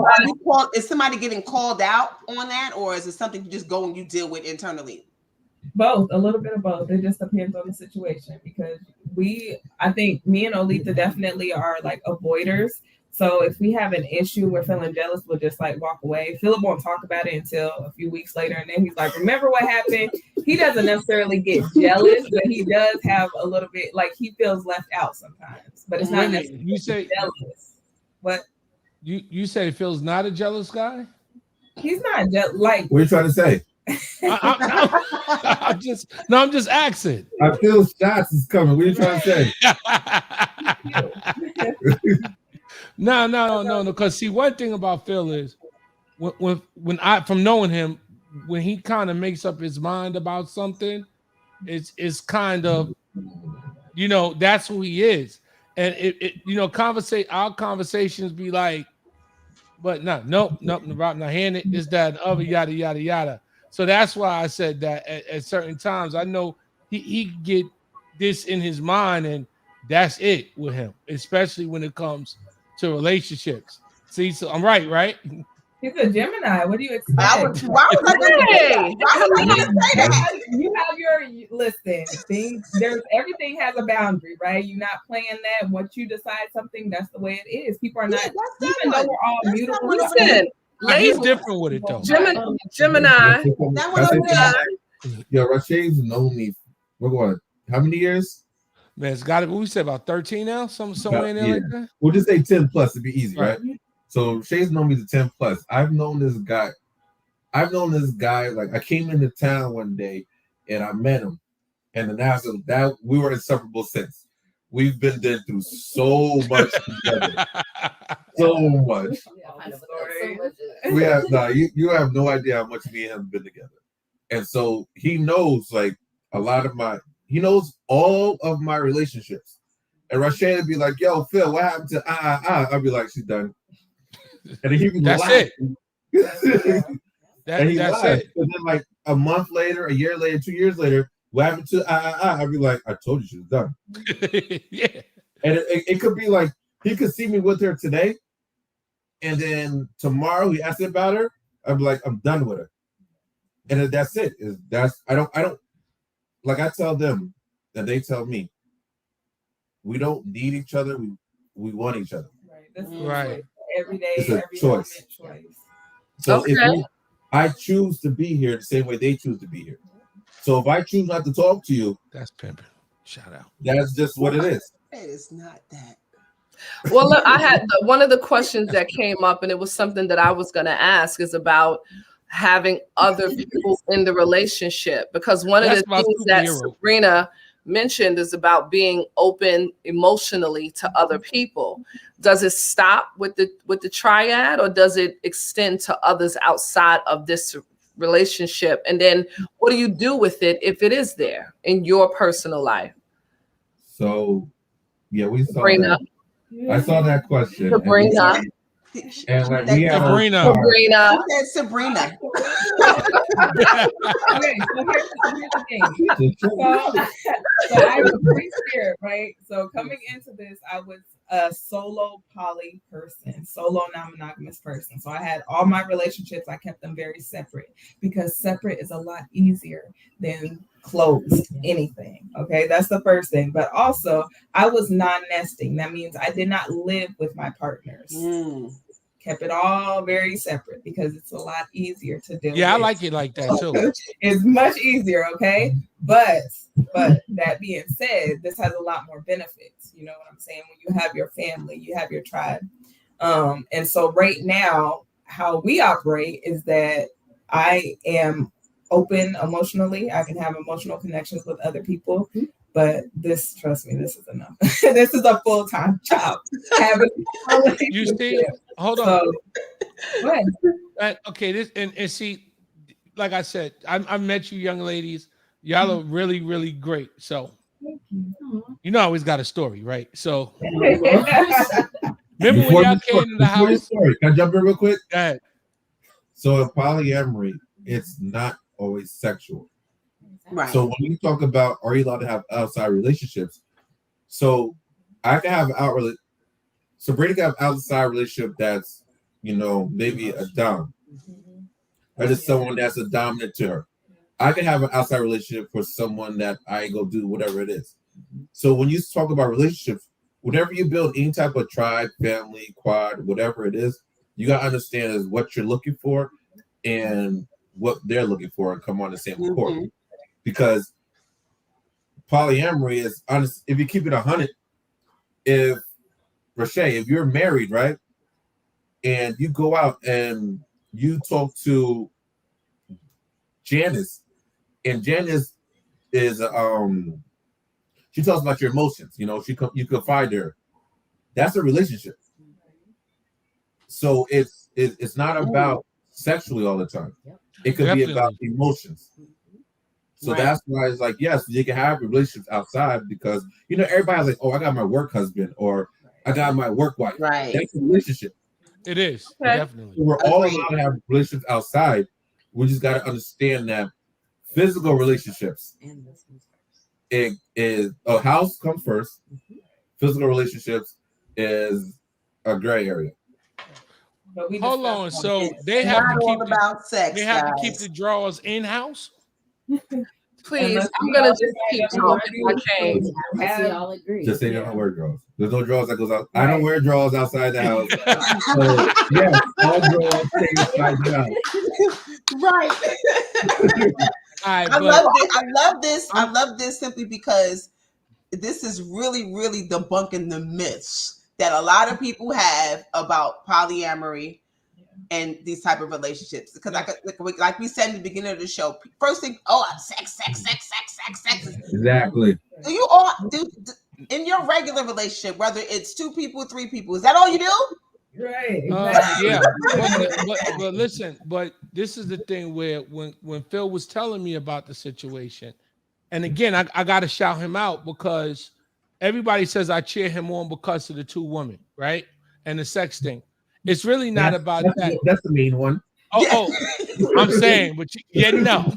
Is somebody getting called out on that, or is it something you just go and you deal with internally? Both, a little bit of both. It just depends on the situation, because I think me and Olitha definitely are like avoiders. So if we have an issue, we're feeling jealous, we'll just like walk away. Philip won't talk about it until a few weeks later, and then he's like, remember what happened? He doesn't necessarily get jealous, but he does have a little bit, like he feels left out sometimes. But it's not necessarily jealous. What? You say Phil's not a jealous guy? He's not like. What are you trying to say? I'm just asking. I feel shots is coming. What are you trying to say? No. Because see, one thing about Phil is when I, from knowing him, when he kind of makes up his mind about something, it's kind of, that's who he is. And our conversations be like, but nope, about not hand it, this, that, and other, yada, yada, yada. So that's why I said that at certain times, I know he get this in his mind, and that's it with him, especially when it comes to relationships. See, so I'm right? He's a Gemini. What do you expect? Why was I going to say that? You have your listen. Everything has a boundary, right? You're not playing that. Once you decide something, that's the way it is. People are not. Even though we're all mutable. Listen, he's different with it though. Gemini. Yo, Rashid's known me. We're going. How many years? Man, it's got to be. We said about 13 now. Somewhere in there like that. We'll just say 10 plus to be easy, right? So Shay's known me to 10 plus. I've known this guy. Like I came into town one day and I met him, and then after that we were inseparable since. We've been through so much together, so much. We have you have no idea how much me and him have been together, and so he knows like he knows all of my relationships. And Rashad would be like, "Yo, Phil, what happened to I'd be like, "She's done." And he would that's laugh. It. And he that's lied. it. But then like a month later, a year later, 2 years later, what happened to I'd be like, I told you she was done. Yeah. And it could be like he could see me with her today, and then tomorrow he asks about her, I'd be like, I'm done with her. And then that's it. I don't like I tell them and they tell me we don't need each other, we want each other. Right. That's right. Every day, it's a every choice. Choice. So if I choose to be here the same way they choose to be here. So if I choose not to talk to you, that's pimping. Shout out. That's just what it is. It is not that. Well, look, I had one of the questions that came up, and it was something that I was going to ask, is about having other people in the relationship, because one of the things that Sabrina mentioned is about being open emotionally to other people. Does it stop with the triad, or does it extend to others outside of this relationship? And then what do you do with it if it is there in your personal life? So yeah, we saw that. I saw that question. Sabrina. And like we have Sabrina. Sabrina. Okay, so here's the thing. So I was pretty scared, right? So coming into this, I was a solo poly person, solo non-monogamous person. So I had all my relationships, I kept them very separate, because separate is a lot easier than closed anything. Okay, that's the first thing. But also, I was non-nesting. That means I did not live with my partners. kept it all very separate because it's a lot easier to deal with. I like it like that too. It's much easier, okay? But that being said, this has a lot more benefits. You know what I'm saying? When you have your family, you have your tribe. And so right now, how we operate is that I am open emotionally. I can have emotional connections with other people. But this, trust me, this is enough. This is a full-time job. You see, hold on. Go ahead. Okay, this and see, like I said, I met you young ladies. Y'all are really, really great. So, you know, I always got a story, right? So, remember when y'all came to the house? Story, can I jump in real quick? Go ahead. So, in polyamory, it's not always sexual. Right. So when you talk about are you allowed to have outside relationships, so I can have Sabrina can have outside relationship that's, you know, maybe a dom. Or just someone that's a dominant to her. I can have an outside relationship for someone that I go do whatever it is. So when you talk about relationships, whenever you build any type of tribe, family, quad, whatever it is, you gotta understand is what you're looking for and what they're looking for and come on the same accord. Because polyamory is honest. If you keep it 100, if you're married, right, and you go out and you talk to Janice, and Janice is she talks about your emotions. You know, you confide her. That's a relationship. So it's not about sexually all the time. It could be about emotions. So that's why it's like, yes, you can have relationships outside because, you know, everybody's like, oh, I got my work husband or I got my work wife. Right. That's a relationship. It is. Definitely. So we're all allowed to have relationships outside. We just got to understand that physical relationships, it is a house comes first. Physical relationships is a gray area. Hold on. So they have to keep to keep the drawers in house. Please, I'm gonna just keep talking. I can't. We all agree. Just say you don't wear drawers. There's no drawers that goes out. I don't wear drawers outside the house. So yes, all drawers stay inside the house. I love this. I love this simply because this is really, really debunking the myths that a lot of people have about polyamory and these type of relationships. Because like we said in the beginning of the show, first thing, sex. Exactly. Do you all do in your regular relationship, whether it's 2 people, 3 people, is that all you do? Right. Yeah. But listen, but this is the thing where when Phil was telling me about the situation, and again, I got to shout him out because everybody says I cheer him on because of the 2 women, right? And the sex thing. It's really not about that. That's the main one. Oh, I'm saying, but no.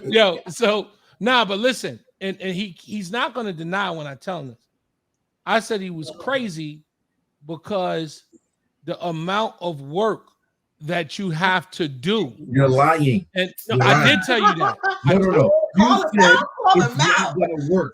Yo, so but listen, and he's not going to deny when I tell him this. I said he was crazy because the amount of work that you have to do. You're lying. And I did tell you that. No. You said it's not going to work.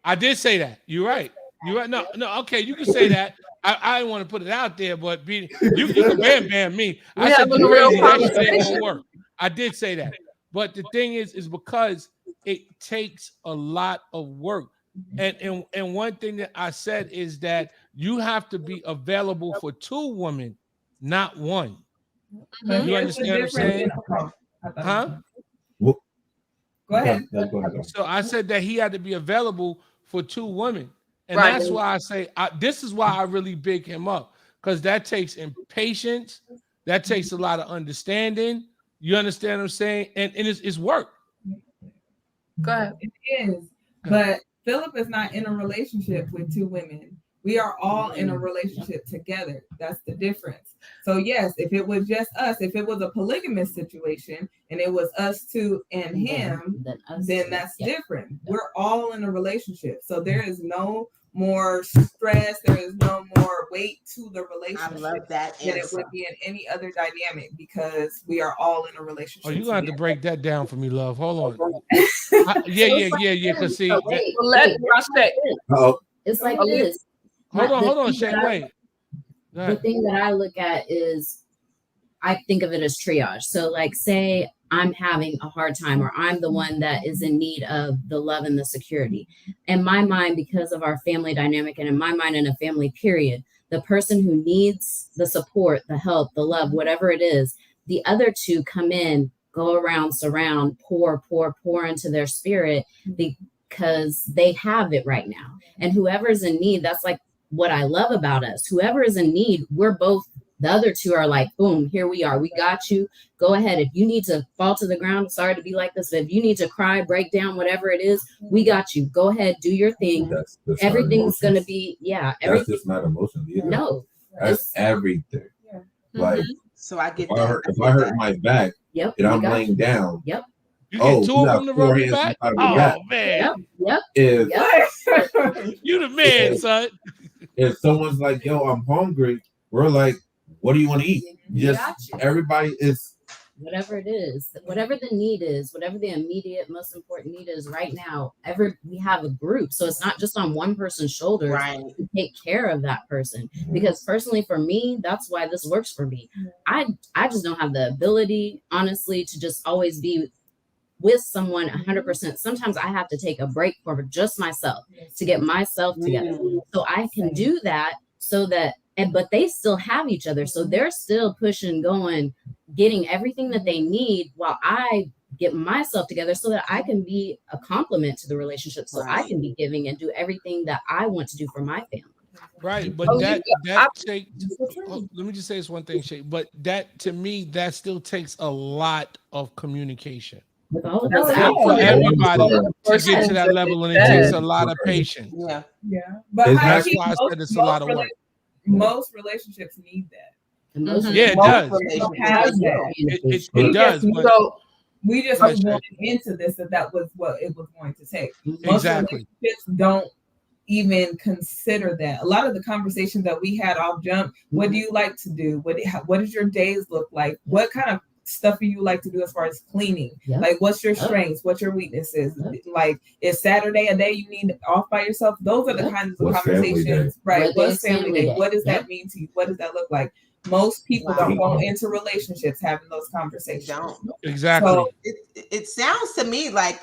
I did say that. You're right. You're right. No. Okay, you can say that. I didn't want to put it out there, but you can bam me. I said you're crazy. That shit ain't gonna work. I did say that. But the thing is because it takes a lot of work. And one thing that I said is that you have to be available for 2 women, not 1. You understand what I'm saying? Huh? Go ahead. So I said that he had to be available for 2 women. And that's why I say this is why I really big him up, because that takes patience. That takes a lot of understanding. You understand what I'm saying? And it's work. Go ahead. It is. But Philip is not in a relationship with 2 women. We are all in a relationship together. That's the difference. So yes, if it was just us, if it was a polygamous situation and it was us 2 and him, then that's different. We're all in a relationship. So there is no more stress. There is no more weight to the relationship. I love that than it would be in any other dynamic because we are all in a relationship. Oh, you're going to have to break that down for me, love. Hold on. Yeah. Because see. It's like this. Hold on, thing Shay. Wait. The thing that I look at is I think of it as triage. So, like, say I'm having a hard time, or I'm the one that is in need of the love and the security. In my mind, because of our family dynamic, and in my mind, in a family period, the person who needs the support, the help, the love, whatever it is, the other two come in, go around, surround, pour into their spirit because they have it right now. And whoever's in need, that's like what I love about us. Whoever is in need, we're both. The other two are like, boom, here we are. We got you. Go ahead. If you need to fall to the ground, sorry to be like this, but if you need to cry, break down, whatever it is, we got you. Go ahead, do your thing. That's everything's going to be, That's just not emotions either. No. That's everything. Yeah. Like, so I get if I hurt my back and I'm laying down, you get two of them to rub your back? Oh, man. If you the man, son. If someone's like, yo, I'm hungry, we're like, what do you want to eat? Everybody is whatever it is, whatever the need is, whatever the immediate most important need is right now. We have a group, so it's not just on one person's shoulders to take care of that person. Because personally, for me, that's why this works for me. I just don't have the ability, honestly, to just always be with someone 100%. Sometimes I have to take a break for just myself to get myself together. So I can do that so that, but they still have each other. So they're still pushing, going, getting everything that they need while I get myself together so that I can be a complement to the relationship. So I can be giving and do everything that I want to do for my family. Right. But let me just say this one thing, Shay. But that, to me, that still takes a lot of communication. With all of for everybody to get to that level, and it takes a lot of patience. Yeah. But that's why I said it's a lot of work. Most relationships need that. Yeah, it does. It does. So we just were going into this that was what it was going to take. Most relationships don't even consider that. A lot of the conversations that we had off jump, what do you like to do? What does your days look like? What kind of stuff do you like to do as far as cleaning? Like, what's your strengths? What's your weaknesses? Like, is Saturday a day you need off by yourself? Those are the kinds of conversations, right? What's family day? What does that mean to you? What does that look like? Most people don't go into relationships having those conversations. Exactly. So it sounds to me like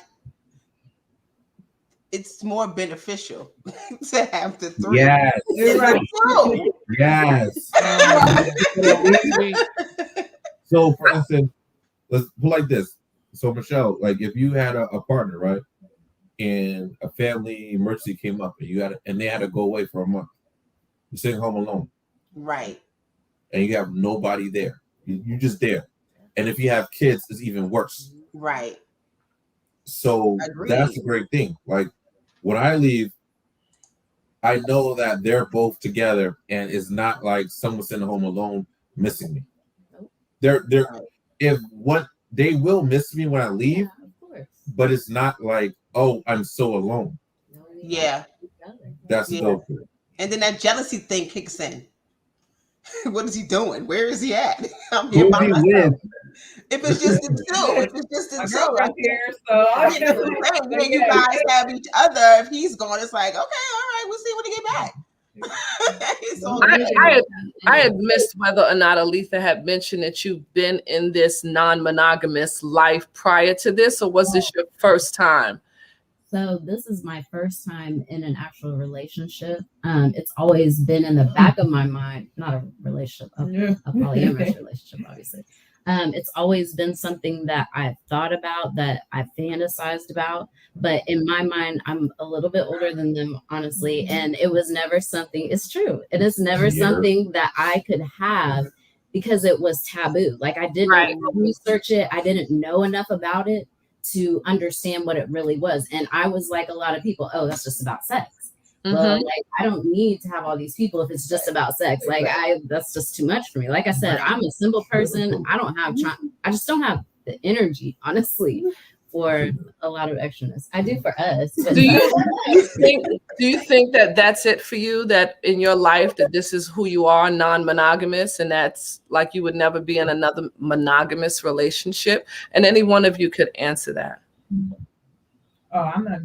it's more beneficial to have the three. Yes. Yes. So, for instance, let's put like this. So, Michelle, like if you had a partner, right, and a family emergency came up, and they had to go away for a month, you're sitting home alone, right, and you have nobody there. You're just there, and if you have kids, it's even worse, right. So that's a great thing. Like when I leave, I know that they're both together, and it's not like someone sitting home alone missing me. They will miss me when I leave, but it's not like, oh, I'm so alone. Yeah, that's dope. And then that jealousy thing kicks in. What is he doing? Where is he at? I'm here by myself. If it's just the two, if it's just the two right here, so when you guys have each other, if he's gone, it's like, okay, all right, we'll see when he get back. I had missed whether or not Aletha had mentioned that you've been in this non-monogamous life prior to this, or was this your first time? So this is my first time in an actual relationship. It's always been in the back of my mind, not a relationship, a polyamorous relationship, obviously. It's always been something that I've thought about, that I've fantasized about, but in my mind, I'm a little bit older than them, honestly, and it was never something, it's true, it is never something that I could have because it was taboo. Like I didn't research it, I didn't know enough about it to understand what it really was. And I was like a lot of people, oh, that's just about sex. Well, like I don't need to have all these people if it's just about sex. Like that's just too much for me. Like I said, I'm a simple person. I just don't have the energy, honestly, for a lot of extraness. I do for us. But do you think that that's it for you? That in your life that this is who you are, non-monogamous, and that's like you would never be in another monogamous relationship? And any one of you could answer that. Oh, I'm not.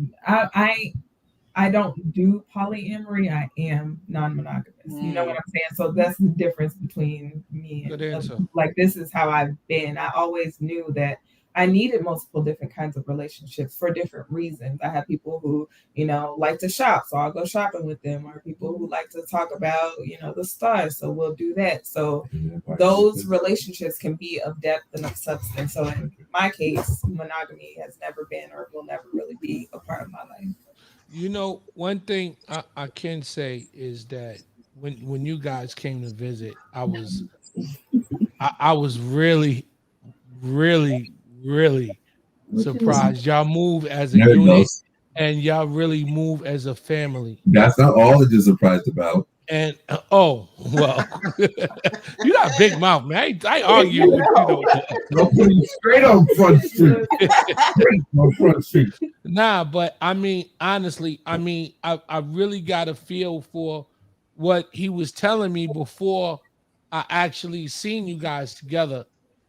I don't do polyamory. I am non-monogamous. You know what I'm saying? So that's the difference between me Good and answer. like this is how I've been. I always knew that I needed multiple different kinds of relationships for different reasons. I have people who, you know, like to shop, so I'll go shopping with them, or people who like to talk about, you know, the stars, so we'll do that. So those relationships can be of depth and of substance. So in my case, monogamy has never been or will never really be a part of my life. You know, one thing I can say is that when you guys came to visit, I was really, really, really surprised. Y'all move as a There it unit, goes. and y'all really move as a family. That's not all that you're surprised about. And oh well, you got a big mouth, man. I argue with you though. I'll put you straight on Front Street. Straight on Front Street. Nah, but I mean, honestly, I really got a feel for what he was telling me before I actually seen you guys together.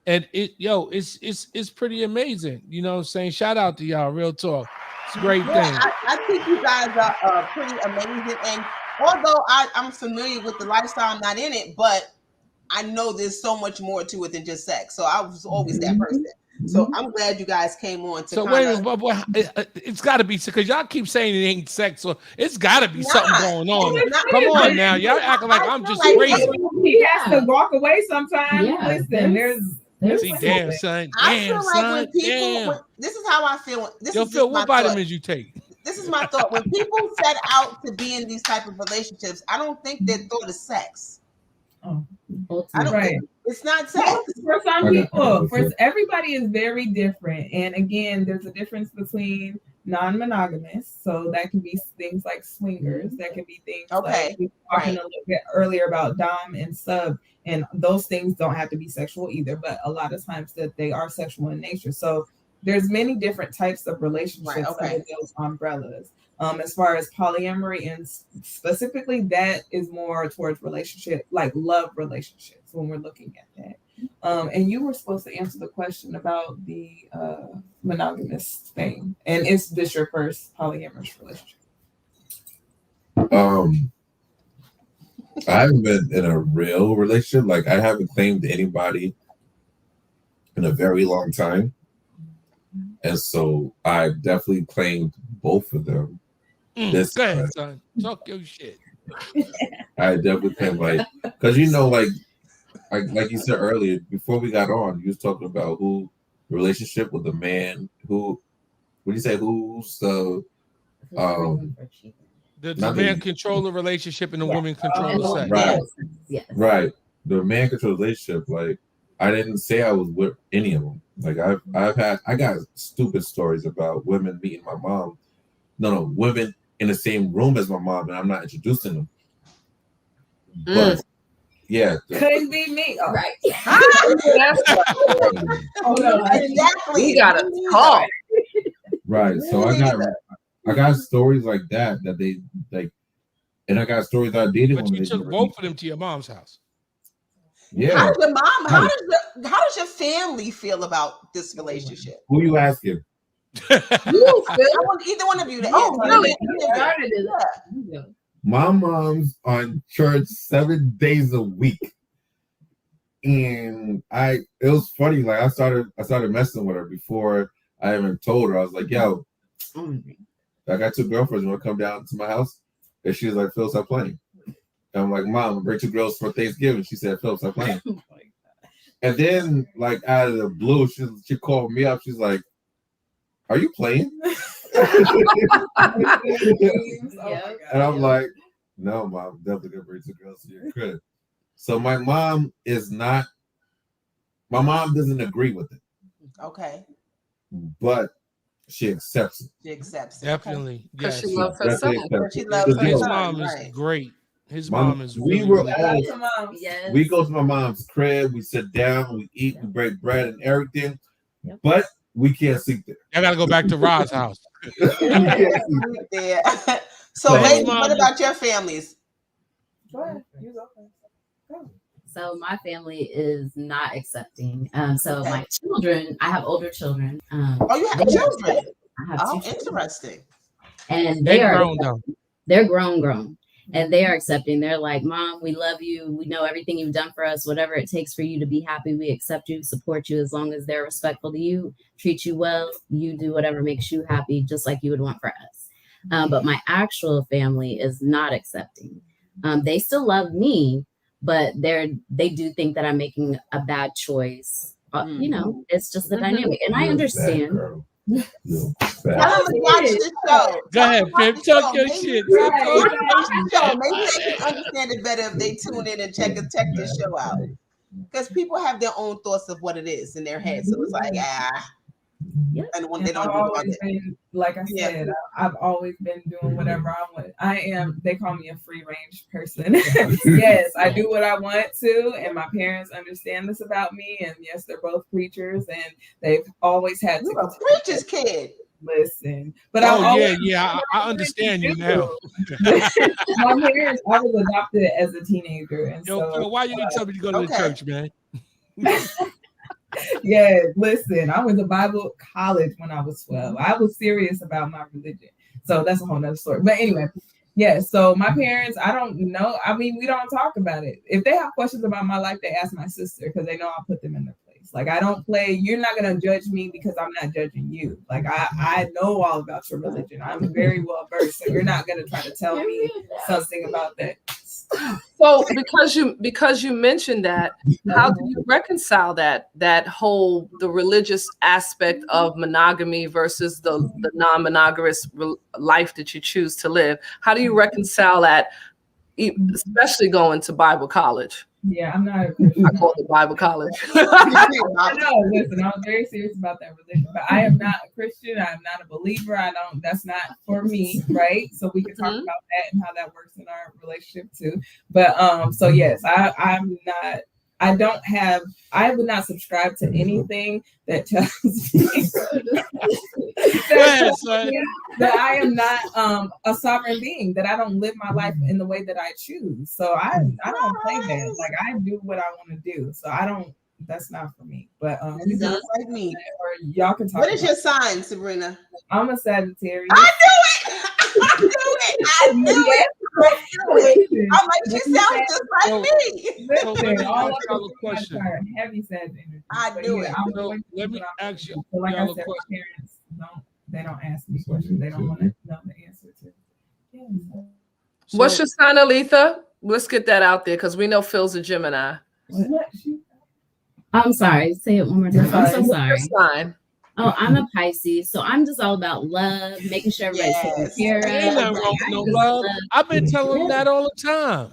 And it's pretty amazing. You know what I'm saying? Shout out to y'all, real talk. It's a great thing. I think you guys are pretty amazing. And although I'm familiar with the lifestyle, I'm not in it, but I know there's so much more to it than just sex. So I was always that person. So I'm glad you guys came on to. So wait a minute, it's got to be because y'all keep saying it ain't sex, so it's got to be something going on. Come on now, y'all acting like I'm just crazy. He has to walk away sometimes. Yeah, Listen, there's See, damn son, I damn feel like son, when people, damn. this is how I feel. This Yo, is Phil, just my what thought. vitamins you take? This is my thought. When people set out to be in these type of relationships, I don't think their thought is sex. I don't right. think it's not sex. For some people, everybody is very different. And again, there's a difference between non-monogamous, so that can be things like swingers, that can be things like we were talking a little bit earlier about dom and sub, and those things don't have to be sexual either, but a lot of times that they are sexual in nature. So there's many different types of relationships under those umbrellas. As far as polyamory, and specifically that is more towards relationship, like love relationships, when we're looking at that. And you were supposed to answer the question about the monogamous thing. And is this your first polyamorous relationship? I haven't been in a real relationship. Like I haven't claimed anybody in a very long time. And so I definitely claimed both of them. Go ahead, son. Talk your shit. I definitely claimed because you know, like you said earlier, before we got on, you was talking about who relationship with the man who. What do you say? Who's the man control the relationship and the woman control the sex. Right. Yes. Right. The man control the relationship. Like I didn't say I was with any of them. Like I got stupid stories about women meeting my mom. No, women in the same room as my mom, and I'm not introducing them. But yeah, couldn't be me. Oh. Right. Exactly. We gotta talk. Right. So I got stories like that they like, and I got stories I dated. But you took both of them to your mom's house. Yeah. How does your mom? How does your family feel about this relationship? Who you asking? I want either one of you to answer. Really? My mom's on church 7 days a week, and it was funny. Like I started messing with her before I even told her. I was like, "Yo, I got 2 girlfriends. You want to come down to my house?" And she was like, "Phil, stop playing." And I'm like, "Mom, bring 2 girls for Thanksgiving." She said, "Phil, stop playing." And then, like out of the blue, she called me up. She's like, "Are you playing?" And I'm like, "No, Mom, I'm definitely gonna bring 2 girls to your crib." So my mom doesn't agree with it. Okay. But she accepts it. She accepts it. Definitely. Because Yes. she loves her son. She loves her His son, mom is right. great. His mom is we really, were really all, Yes. we go to my mom's crib, we sit down, we eat, we break bread and everything, but we can't sleep there. I gotta go back to Rod's house. Yeah. So, ladies, what about your families? Go ahead. So my family is not accepting. So my children, I have older children. Oh, you have children. I have 2 children. Interesting. and they're grown. And they are accepting. They're like, Mom, we love you. We know everything you've done for us. Whatever it takes for you to be happy, we accept you, support you, as long as they're respectful to you, treat you well. You do whatever makes you happy, just like you would want for us. But my actual family is not accepting. They still love me, but they do think that I'm making a bad choice. You know, it's just the dynamic. And I understand. Tell them to watch the show. Go ahead, Pip. Talk your shit. Maybe they can understand it better if they tune in and check this show out. Because people have their own thoughts of what it is in their head. So it's like, and when they don't do it. Like I said, I've always been doing whatever I want. They call me a free range person. Yes, I do what I want to, and my parents understand this about me. And yes, they're both preachers, and they've always had You're a preacher's kid. Listen, but I understand you now. My parents, I was adopted as a teenager, and so why you didn't tell me to go to the church, man? Yeah, listen, I went to Bible college when I was 12. I was serious about my religion. So that's a whole nother story. But anyway, yeah, so my parents, I don't know. I mean, we don't talk about it. If they have questions about my life, they ask my sister because they know I'll put them in their place. Like, I don't play. You're not going to judge me because I'm not judging you. Like, I know all about your religion. I'm very well versed. So you're not going to try to tell me something about that. So because you mentioned that, how do you reconcile that whole the religious aspect of monogamy versus the non-monogamous life that you choose to live? How do you reconcile that, especially going to Bible college? Yeah, I'm not a Christian. I go to Bible college. I know. Listen, I was very serious about that religion, but I am not a Christian. I'm not a believer. That's not for me, right? So we can talk about that and how that works in our relationship too. But so yes, I'm not. I would not subscribe to anything that tells me that I am not a sovereign being, that I don't live my life in the way that I choose. So I don't play that. Like, I do what I want to do. So that's not for me. But sounds like me. Or y'all can talk. What is your sign, Sabrina? I'm a Sagittarius. I knew it. I'm like, she sounds just like me. Listen, all of us are heavy Sagittarius. I knew it. Let me ask you. So like I said, my parents don't ask me questions. They don't want to know the answer to. Yeah. What's your sign, Aletha? Let's get that out there because we know Phil's a Gemini. I'm sorry. Say it one more time. I'm so sorry. What's your sign? Oh, I'm a Pisces, so I'm just all about love, making sure everybody's taken care of. Ain't nothing wrong with no love. I've been telling them that all the time.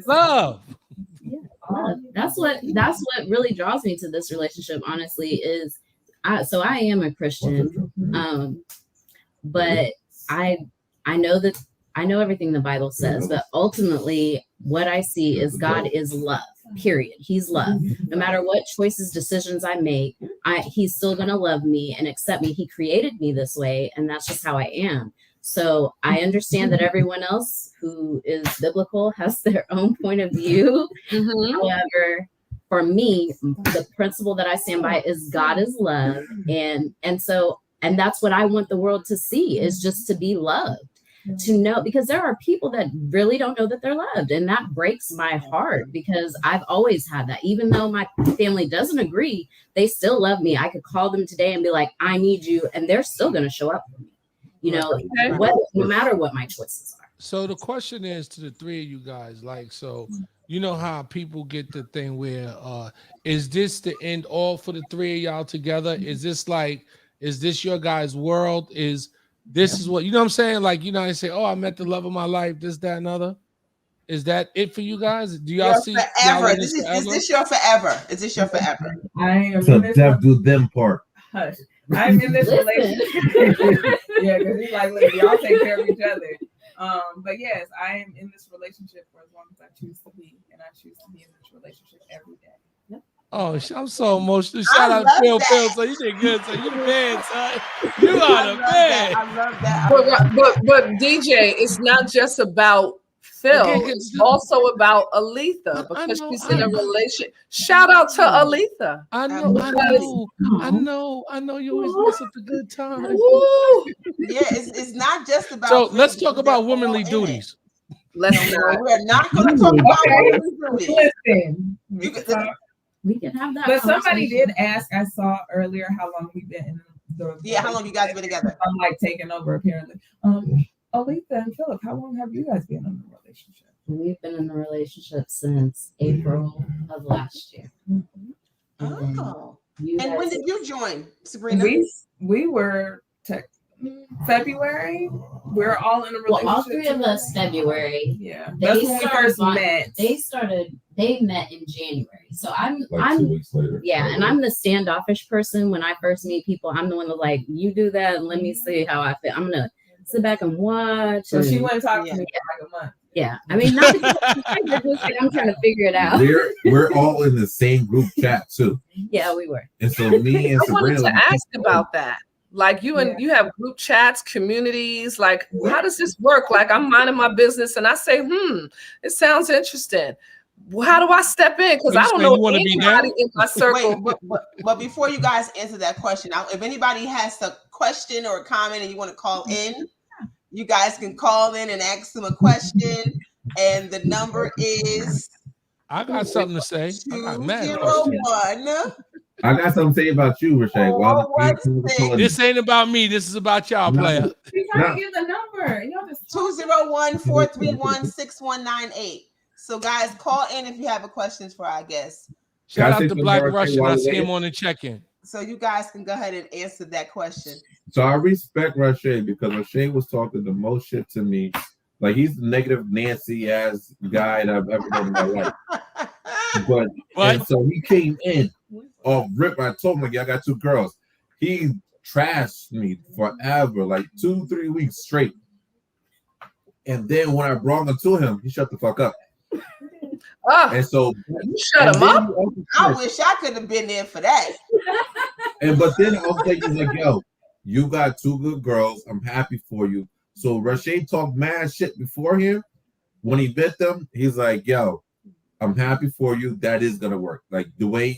Love. Yeah, love. That's what really draws me to this relationship, honestly, is I am a Christian. But I know everything the Bible says, but ultimately what I see is God is love. Period. He's love. No matter what choices, decisions I make, he's still going to love me and accept me. He created me this way, and that's just how I am. So I understand that everyone else who is biblical has their own point of view. However, for me, the principle that I stand by is God is love. And that's what I want the world to see, is just to be loved. To know, because there are people that really don't know that they're loved, and that breaks my heart, because I've always had that. Even though my family doesn't agree, they still love me. I could call them today and be like, I need you, and they're still going to show up for me, no matter what my choices are. So the question is to the three of you guys, like, so you know how people get the thing where is this the end all for the three of y'all together? Is this your guys' world? This is what, you know what I'm saying? Like, I say, oh, I met the love of my life, this, that, and other. Is that it for you guys? Do y'all see forever? Is this your forever? Is this your forever? I am. So death do them part. Hush. I'm in this relationship. Yeah, because he's like, look, y'all take care of each other. But yes, I am in this relationship for as long as I choose to be, and I choose to be in this relationship every day. Oh, I'm so emotional. Shout out to Phil. So you did good. So you the man, son. You are the man. I love that. But DJ, it's not just about Phil Okay, is also about Aletha because she's in a relationship. Shout out to Aletha. I know you always mess up the good time. Woo. Yeah, it's not just about. So let's talk about womanly duties. Let's we're not going to talk about womanly duties. Listen, we can have that. But somebody did ask. I saw earlier how long we've been in the. Yeah, how long you guys been together? I'm like taking over apparently. Aletha and Philip, how long have you guys been in a relationship? We've been in a relationship since April of last year. Oh. And when did you join, Sabrina? We were February. We're all in a relationship. Well, all three of us February. Yeah, that's when we first met. They met in January. So I'm 2 weeks later. Yeah, and I'm the standoffish person when I first meet people. I'm the one that like, you do that and let me see how I feel. I'm gonna sit back and watch. So she went and talked to me for like a month. Yeah, I mean, not because I'm trying to figure it out. We're all in the same group chat too. Yeah, we were. And so me and Sabrina. I wanted to ask about that. Like you and you have group chats, communities. Like, how does this work? Like, I'm minding my business and I say, it sounds interesting. Well, how do I step in? Because I don't know anybody in my circle. Wait, but before you guys answer that question, if anybody has a question or a comment and you want to call in, you guys can call in and ask them a question. And the number is. I got something to say. 201. I got something to say about you, Rashay. This ain't about me. This is about y'all, player. He's trying to get the number. 201-431-6198. So, guys, call in if you have a questions for our guests. Shout out to Black Russian. I see him on the check-in. So you guys can go ahead and answer that question. So I respect Rashay because Rashay was talking the most shit to me. Like, he's the negative Nancy ass guy that I've ever known in my life. But and so he came in off rip. I told him, like, I got 2 girls. He trashed me forever, like 2-3 weeks straight. And then when I brought him to him, he shut the fuck up. And so you shut him up. I wish I could have been there for that. But then I was like, yo, you got 2 good girls. I'm happy for you. So Rashay talked mad shit before him. When he met them, he's like, yo, I'm happy for you. That is gonna work. Like the way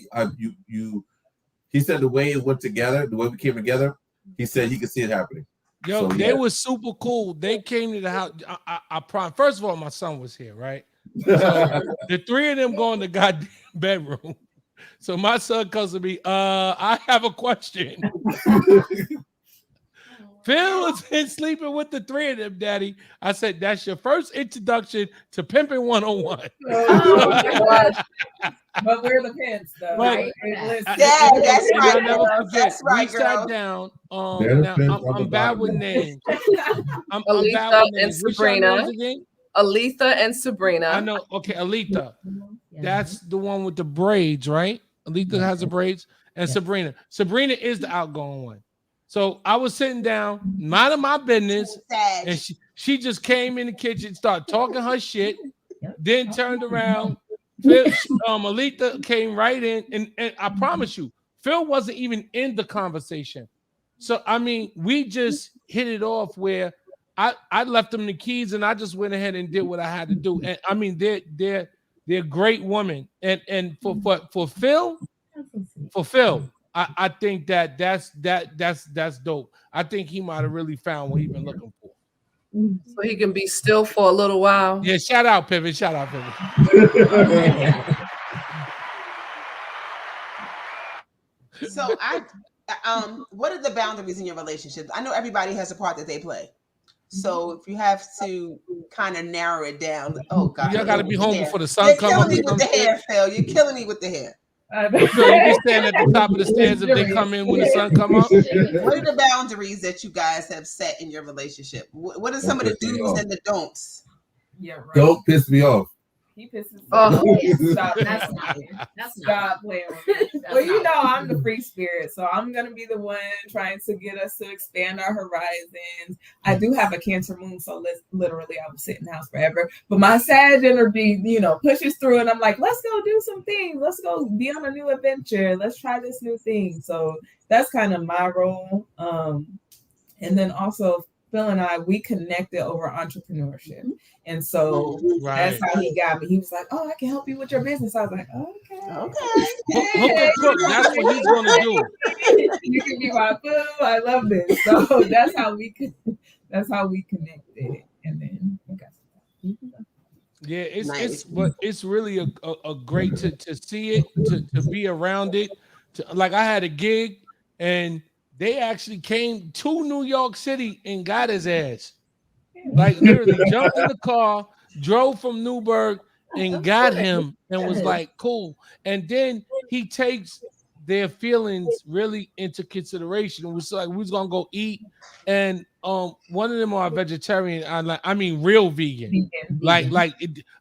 he said the way it went together, the way we came together, he said he could see it happening. Yo, so, they were super cool. They came to the house. I first of all, my son was here, right? So the 3 of them go in the goddamn bedroom. So my son comes to me, I have a question. Phil was in sleeping with the 3 of them, Daddy. I said, that's your first introduction to Pimping 101. Oh my gosh. But we're the pimps, though. Right? That's right. That's right, we sat down. Now, I'm bad with names. I'm Aletha and Sabrina. Aletha and Sabrina. I know. Okay, Aletha. That's the one with the braids, right? Aletha has the braids. And Sabrina. Sabrina is the outgoing one. So I was sitting down, minding my business, and she just came in the kitchen, started talking her shit, then turned around. Aletha came right in, and I promise you, Phil wasn't even in the conversation. So, I mean, we just hit it off where I left them the keys, and I just went ahead and did what I had to do. And I mean, they're great women. And for Phil, I think that's dope. I think he might have really found what he's been looking for. So he can be still for a little while. Yeah, shout out Pivot. Shout out Pivot. So what are the boundaries in your relationships? I know everybody has a part that they play. So if you have to kind of narrow it down, oh God, y'all gotta be home before the sun comes up. You're killing me with the hair, Phil. You're killing me with the hair. So you can stand at the top of the stairs if they come in when the sun come up. What are the boundaries that you guys have set in your relationship? What are some of the do's and the don'ts? Yeah, right. Don't piss me off. He pisses me off. Stop. Stop playing with me. Well, you know, I'm the free spirit, so I'm going to be the one trying to get us to expand our horizons. I do have a Cancer moon, so literally I will sit in the house forever. But my Sag energy, pushes through, and I'm like, let's go do some things. Let's go be on a new adventure. Let's try this new thing. So that's kind of my role. And then also Phil and I, we connected over entrepreneurship. And so that's how he got me. He was like, "Oh, I can help you with your business." I was like, "Okay. Hook or crook, that's what he's gonna do. You can be my boo. I love this." So that's how we connected. And then yeah, it's really a great to see it, to be around it. Like I had a gig and they actually came to New York City and got his ass. Like literally jumped in the car, drove from Newburgh and got him and was like, cool. And then he takes their feelings really into consideration. It was like we was gonna go eat, and one of them are vegetarian. I mean real vegan.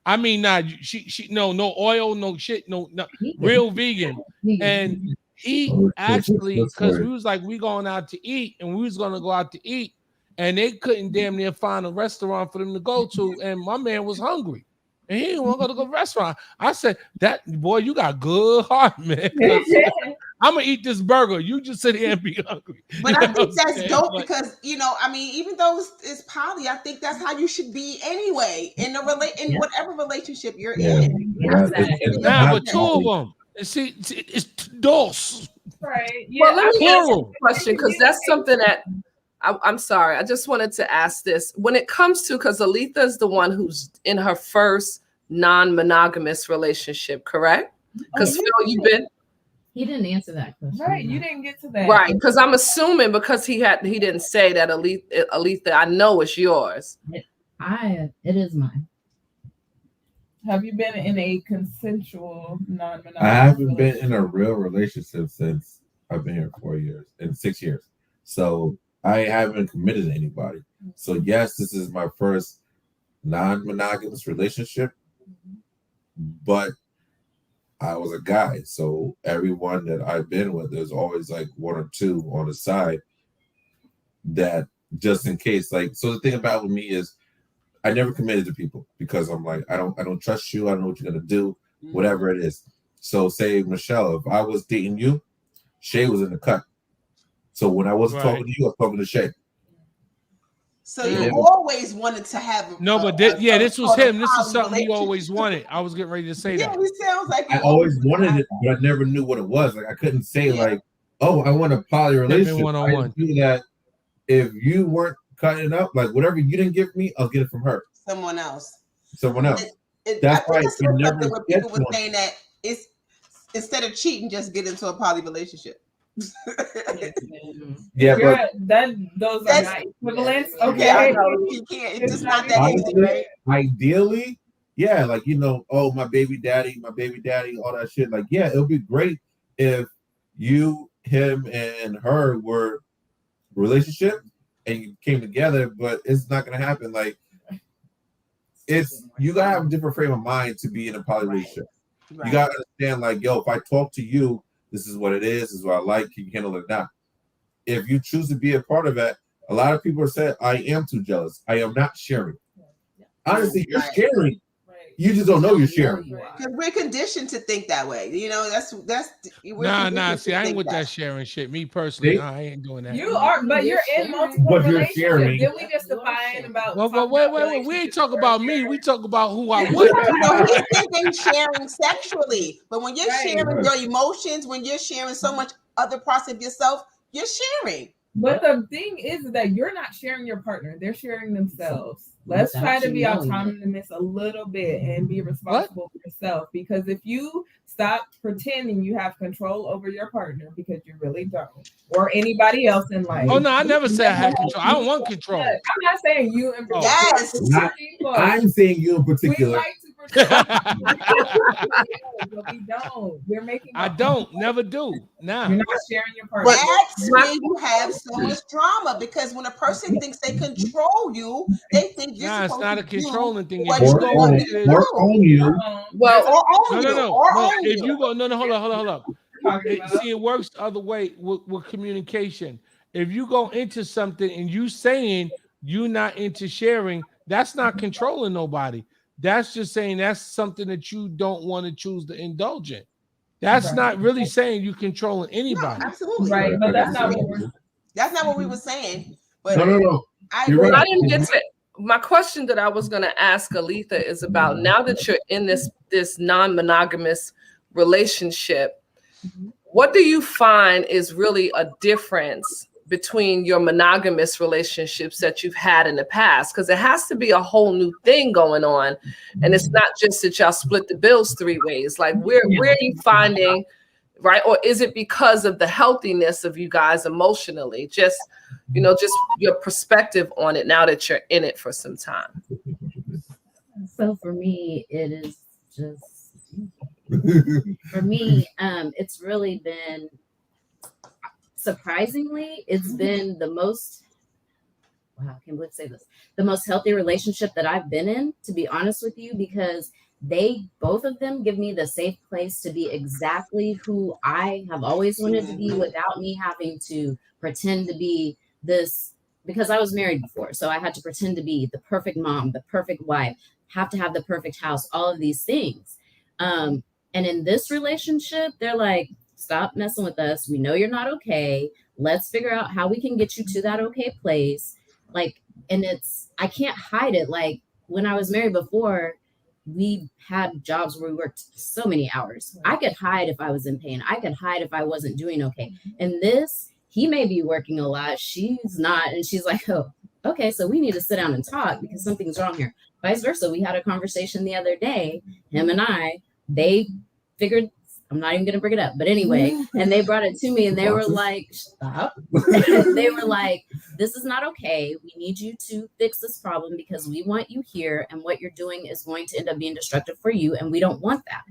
I mean not she no oil, no shit, no real vegan. And he actually, because we was like we going out to eat and we was gonna go out to eat, and they couldn't damn near find a restaurant for them to go to, and my man was hungry. And he didn't want to go to the restaurant. I said, "That boy, you got good heart, man. I'm gonna eat this burger. You just sit here and be hungry." But I think that's dope because I mean, even though it's poly, I think that's how you should be anyway in whatever relationship you're in. Nah, but two of them. See, it's dos. Right. Yeah, well, let me ask you a question because that's something that I'm sorry. I just wanted to ask this. When it comes to, because Aletha is the one who's in her first non-monogamous relationship, correct? Because Phil, you've been. He didn't answer that question. Right, you didn't get to that. Right, because I'm assuming because he didn't say that Aletha, I know it's yours. It is mine. Have you been in a consensual non-monogamous? I haven't been in a real relationship since I've been here 4 years and 6 years. So I haven't committed to anybody. So yes, this is my first non-monogamous relationship, but I was a guy. So everyone that I've been with, there's always like one or two on the side that just in case. Like, so the thing about with me is I never committed to people because I'm like, I don't trust you. I don't know what you're gonna do, whatever it is. So say Michelle, if I was dating you, Shay was in the cut. So when I wasn't talking to you, I was talking to Shay. So you always wanted to have this was him. This is something he always wanted. I was getting ready to say that. It sounds like I always wanted it, but I never knew what it was. Like I couldn't say like, oh, I want a poly relationship. I knew that if you weren't cutting it up, like whatever you didn't give me, I'll get it from her. Someone else. That's why it's never people were saying that it's instead of cheating, just get into a poly relationship. Yeah, but those are not equivalent. Okay, I know you can't. It's just not that easy, right? Ideally, yeah, like oh my baby daddy, all that shit. Like, yeah, it would be great if you, him, and her were relationship and you came together, but it's not gonna happen. Like, you gotta have a different frame of mind to be in a poly relationship. Right. You gotta understand, like, yo, if I talk to you, this is what it is. This is what I like. Can you handle it now? If you choose to be a part of that, a lot of people are saying, I am too jealous. I am not sharing. Honestly, you're sharing. You just don't know you're sharing. Because we're conditioned to think that way. That's nah. See, I ain't with that sharing shit. Me personally, I ain't doing that. You are, but you're in multiple relationships. Sharing. Then we just define about. Wait. We ain't talking about me. We talk about who I want. He's thinking sharing sexually, but when you're sharing your emotions, when you're sharing so much other parts of yourself, you're sharing. But the thing is that you're not sharing your partner; they're sharing themselves. Let's try to be autonomous a little bit and be responsible for yourself. Because if you stop pretending you have control over your partner, because you really don't, or anybody else in life. Oh no, I never said I had control. I don't want control. I'm not saying you in particular. Yes, I'm saying you in particular. We like to pretend, but we don't. We're making. I don't. Never do. Nah. You're not sharing your partner. That's when you have so much drama, because when a person thinks they control you, they think you're it's not a controlling thing. Or own you. Well, no. If you go, hold up. See, it works the other way with communication. If you go into something and you saying you're not into sharing, that's not controlling nobody. That's just saying that's something that you don't want to choose to indulge in. That's not really saying you controlling anybody. No, absolutely. Right, but that's not what we were saying. But no. I didn't get to. My question that I was going to ask Aletha is about now that you're in this non-monogamous relationship, what do you find is really a difference between your monogamous relationships that you've had in the past? Because it has to be a whole new thing going on, and it's not just that y'all split the bills 3 ways. Like where are you finding, right? Or is it because of the healthiness of you guys emotionally? Just your perspective on it now that you're in it for some time. So for me, it is just it's really been, surprisingly, it's been the most, wow, I can't believe I say this, the most healthy relationship that I've been in, to be honest with you, because both of them give me the safe place to be exactly who I have always wanted to be without me having to pretend to be this, because I was married before. So I had to pretend to be the perfect mom, the perfect wife, have to have the perfect house, all of these things. And in this relationship, they're like, stop messing with us. We know you're not okay. Let's figure out how we can get you to that okay place. Like, and I can't hide it. Like when I was married before, we had jobs where we worked so many hours. I could hide if I was in pain. I could hide if I wasn't doing okay. And this, he may be working a lot. She's not. And she's like, oh, okay, so we need to sit down and talk because something's wrong here. Vice versa. We had a conversation the other day, him and they figured, I'm not even going to bring it up, but anyway, and they brought it to me and they were like, stop. They were like, this is not okay. We need you to fix this problem because we want you here. And what you're doing is going to end up being destructive for you. And we don't want that.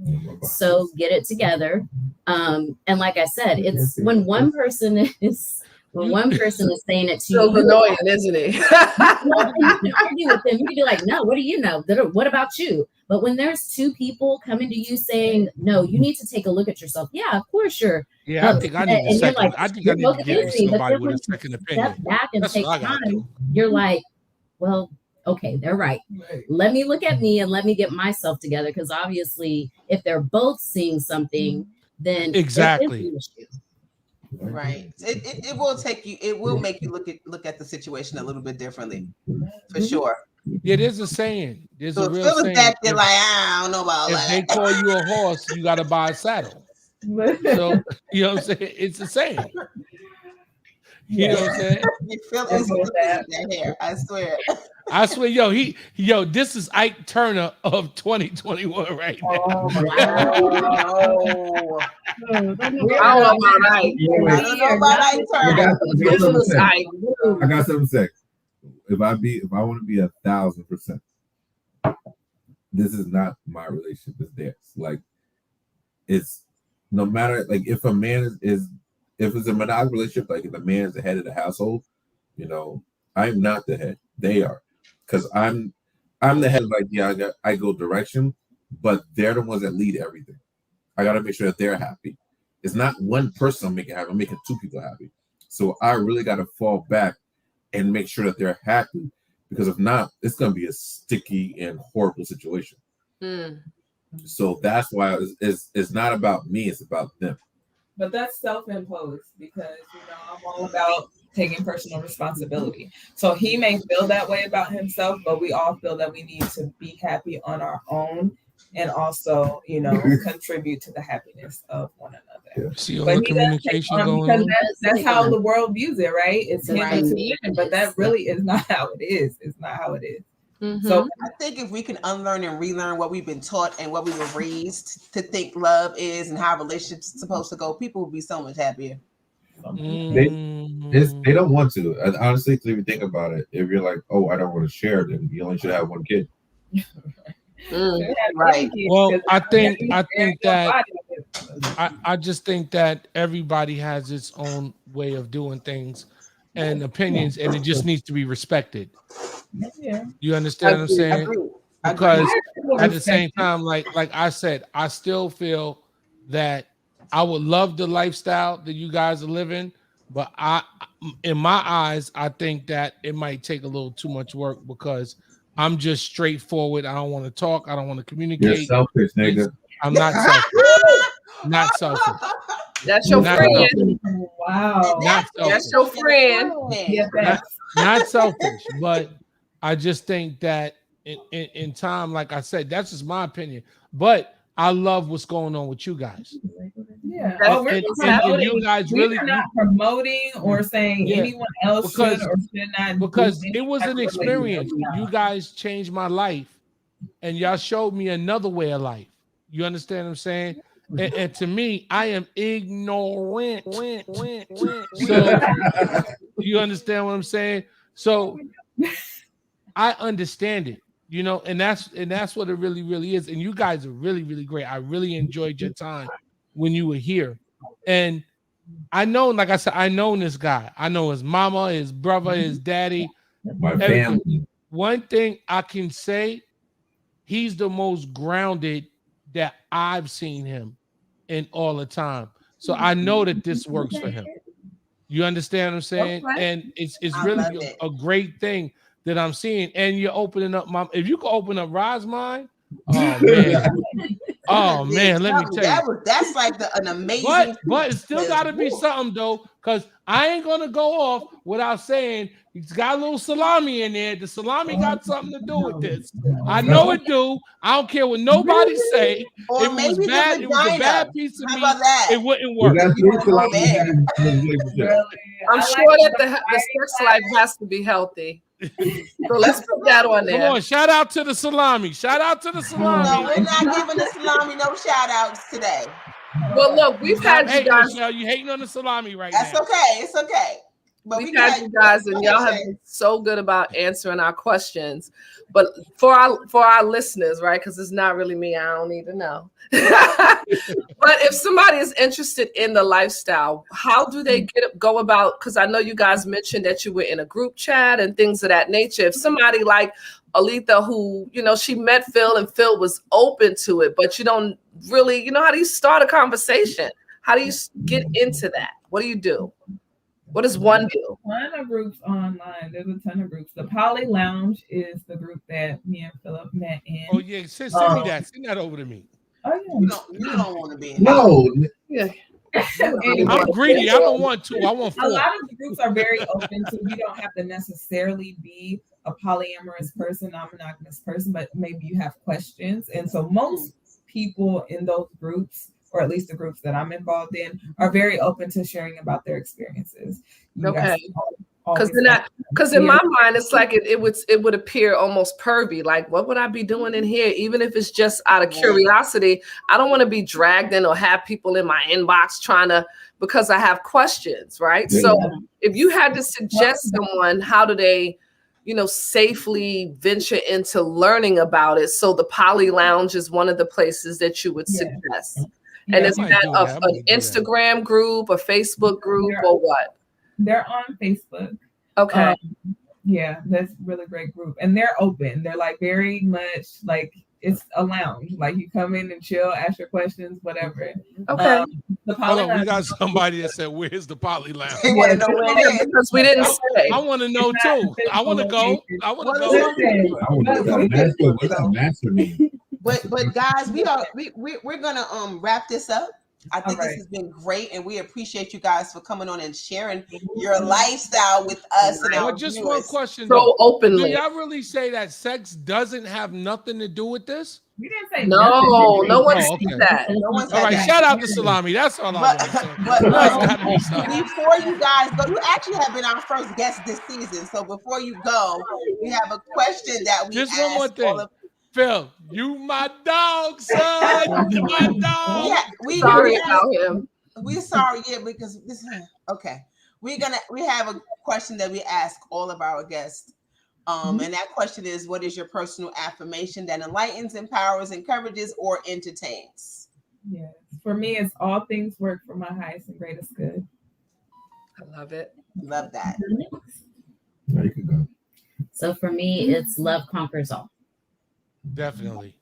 So get it together. And like I said, it's when one person is saying it to you. So annoying, isn't it? You can argue with them. You can be like, no, what do you know? What about you? But when there's two people coming to you saying, no, you need to take a look at yourself. Yeah, of course you're. Yeah, I think I need a second. I think I need to give somebody with a second opinion. Step back and take time. You're like, well, okay, they're right. Let me look at me and let me get myself together. Because obviously, if they're both seeing something, then exactly. Right. It will take you. It will make you look at the situation a little bit differently, for sure. Yeah, there's a saying. There's a real saying. Back there like, I don't know about that. If they call you a horse, you got to buy a saddle. So, you know what I'm saying? It's a saying. You know what I'm saying? You feel that hair. I swear. I swear, yo, this is Ike Turner of 2021 right now. Oh, wow. I don't know about Ike. I don't know about Ike Turner. I got something to say. If I want to be 1,000%, this is not my relationship, it's theirs. Like, it's no matter, like, if a man if it's a monogamous relationship, like if the man is the head of the household, I'm not the head. They are. Because I'm the head, like, yeah, I go direction, but they're the ones that lead everything. I got to make sure that they're happy. It's not one person I'm making happy. I'm making two people happy. So I really got to fall back and make sure that they're happy, because if not, it's going to be a sticky and horrible situation. So that's why it's not about me, it's about them. But that's self-imposed because, I'm all about taking personal responsibility. So he may feel that way about himself, but we all feel that we need to be happy on our own and also, contribute to the happiness of one another. See all the communication going on? That's how the world views it, right? It's him and me, but that really is not how it is. It's not how it is. Mm-hmm. So I think if we can unlearn and relearn what we've been taught and what we were raised to think love is and how relationships are supposed to go, people would be so much happier. They don't want to. And honestly, if you think about it, if you're like, oh, I don't want to share, then you only should have one kid. Right. Well, I think that I just think that everybody has its own way of doing things and opinions, and it just needs to be respected. Yeah. You understand what I'm saying? Because at the same time, like I said, I still feel that I would love the lifestyle that you guys are living, but in my eyes, I think that it might take a little too much work because I'm just straightforward. I don't want to talk. I don't want to communicate. You're selfish, nigga. I'm not selfish. Not selfish. That's your friend. Wow. That's your friend. not selfish, but I just think that in time, like I said, that's just my opinion. But I love what's going on with you guys. Yeah. And you guys really we're not promoting or saying anyone else should or should not. Because it was an experience. You guys changed my life, and y'all showed me another way of life. You understand what I'm saying? And to me, I am ignorant. So you understand what I'm saying? So I understand it, you know, and that's what it really, really is. And you guys are really, really great. I really enjoyed your time when you were here. And I know, like I said, I know this guy. I know his mama, his brother, his daddy, my family. One thing I can say, he's the most grounded that I've seen him in all the time. So I know that this works for him. You understand what I'm saying? Okay. And it's really a great thing that I'm seeing. And you're opening up if you could open up Rod's mind, oh man. Oh man, let me tell you. That's like an amazing. But it's still got to be something though, because I ain't gonna go off without saying he's got a little salami in there. The salami got something to do with this. I know it do. I don't care what nobody say. Or if it was bad, it was a bad piece of meat. It wouldn't work. I'm sure that the sex life has to be healthy. So let's put that on there. Come on, shout out to the salami. Shout out to the salami. No, we're not giving the salami no shout outs today. Well, look, we've had you guys. Michelle, you hating on the salami right now. That's okay. It's okay. But we've had you guys, and y'all have been so good about answering our questions. But for our listeners, right? Because it's not really me. I don't need to know. But if somebody is interested in the lifestyle, how do they go about? Because I know you guys mentioned that you were in a group chat and things of that nature. If somebody like Aletha, who, you know, she met Phil and Phil was open to it, but you don't really, you know, how do you start a conversation? How do you get into that? What do you do? What does one do? A ton of groups online. There's a ton of groups. The Poly Lounge is the group that me and Philip met in. Oh yeah, send me that. Send that over to me. Oh yeah. You don't want to be in. No. Yeah. I'm greedy. I don't want 2. I want 4. A lot of the groups are very open to. You don't have to necessarily be a polyamorous person, non-monogamous person, but maybe you have questions. And so most people in those groups, or at least the groups that I'm involved in, are very open to sharing about their experiences. Okay. Because in my mind, it's like it would appear almost pervy. Like, what would I be doing in here? Even if it's just out of curiosity, I don't want to be dragged in or have people in my inbox because I have questions, right? Yeah. So if you had to suggest someone, how do they, you know, safely venture into learning about it? So the Poly Lounge is one of the places that you would suggest. And is that an Instagram group, a Facebook group, or what? They're on Facebook. Okay. Yeah, that's a really great group. And they're open. They're like very much like it's a lounge. Like you come in and chill, ask your questions, whatever. Okay. We got somebody that said, "Where's the Poly Lounge?" Because we didn't say. I want to know too. I want to go. I want to go. What's that master mean? But guys, we're gonna wrap this up. I think this has been great, and we appreciate you guys for coming on and sharing your lifestyle with us. And our just viewers. One question, so openly. Do y'all really say that sex doesn't have nothing to do with this? We didn't say no. No one said that. No one said all right, that. shout out to Salami. That's all I want to say. But before you guys go, you actually have been our first guest this season. So before you go, we have a question that we just ask one more thing. Phil, you my dog, son. You my dog. Yeah, sorry about him. We're sorry, because this. Okay, we have a question that we ask all of our guests, and that question is: what is your personal affirmation that enlightens, empowers, encourages, or entertains? Yes, for me, it's all things work for my highest and greatest good. I love it. Love that. There you go. So for me, it's love conquers all. Definitely.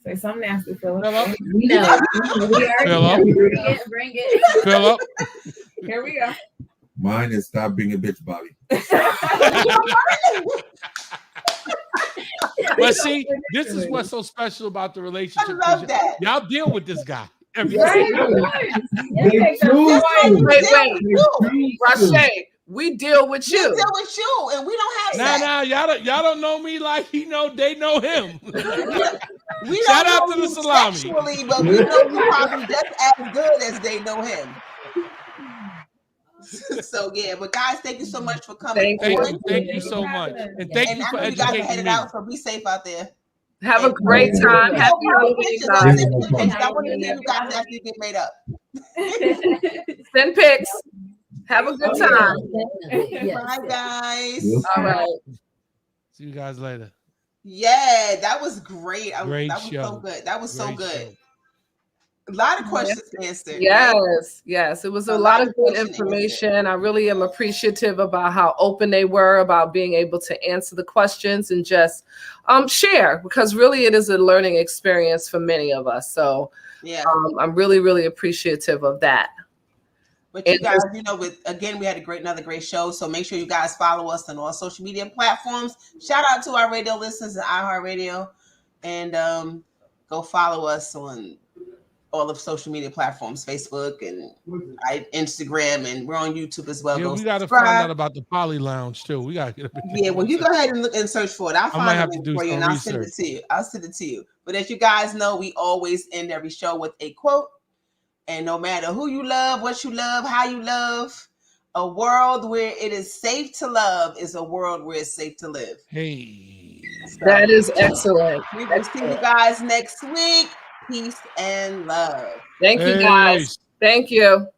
Say something nasty, Philip. We know. Bring it. Philip. Here we go. Mine is stop being a bitch, Bobby. But see, this is what's so special about the relationship. I love that. Y'all deal with this guy. Every Wait. Rashay, We deal with We you. deal with you, and we don't have sex. Nah, y'all don't know me like they know him. We Shout don't out know to the you salami. sexually, but we know you probably just as good as they know him. So yeah, but guys, thank you so much for coming. Thank you so much, and thank you I for know you guys are educating headed me. out, so be safe out there. Have a great time. Happy Pictures. Halloween, I'll guys. send you pictures. I want to see you guys after you get made up. Send pics. Have a good time. Bye, guys. All right. See you guys later. Yeah, that was great. That was show. so good. That was so good. Show. A lot of questions answered. Yes, right? yes. It was a lot of good information. I really am appreciative about how open they were about being able to answer the questions and just share, because really it is a learning experience for many of us. So yeah, I'm really, really appreciative of that. But you guys, we had another great show. So make sure you guys follow us on all social media platforms. Shout out to our radio listeners at iHeartRadio, and go follow us on all of social media platforms, Facebook and Instagram, and we're on YouTube as well. Yeah, go we got to subscribe. find out about the Poly Lounge too. We got to get up. Yeah, well, you go ahead and look and search for it. I'll find it for you, and I'll send it to you. I'll send it to you. But as you guys know, we always end every show with a quote. And no matter who you love, what you love, how you love, a world where it is safe to love is a world where it's safe to live. Hey, so, that is excellent. We will see you guys next week. Peace and love. Thank you, guys. Thank you.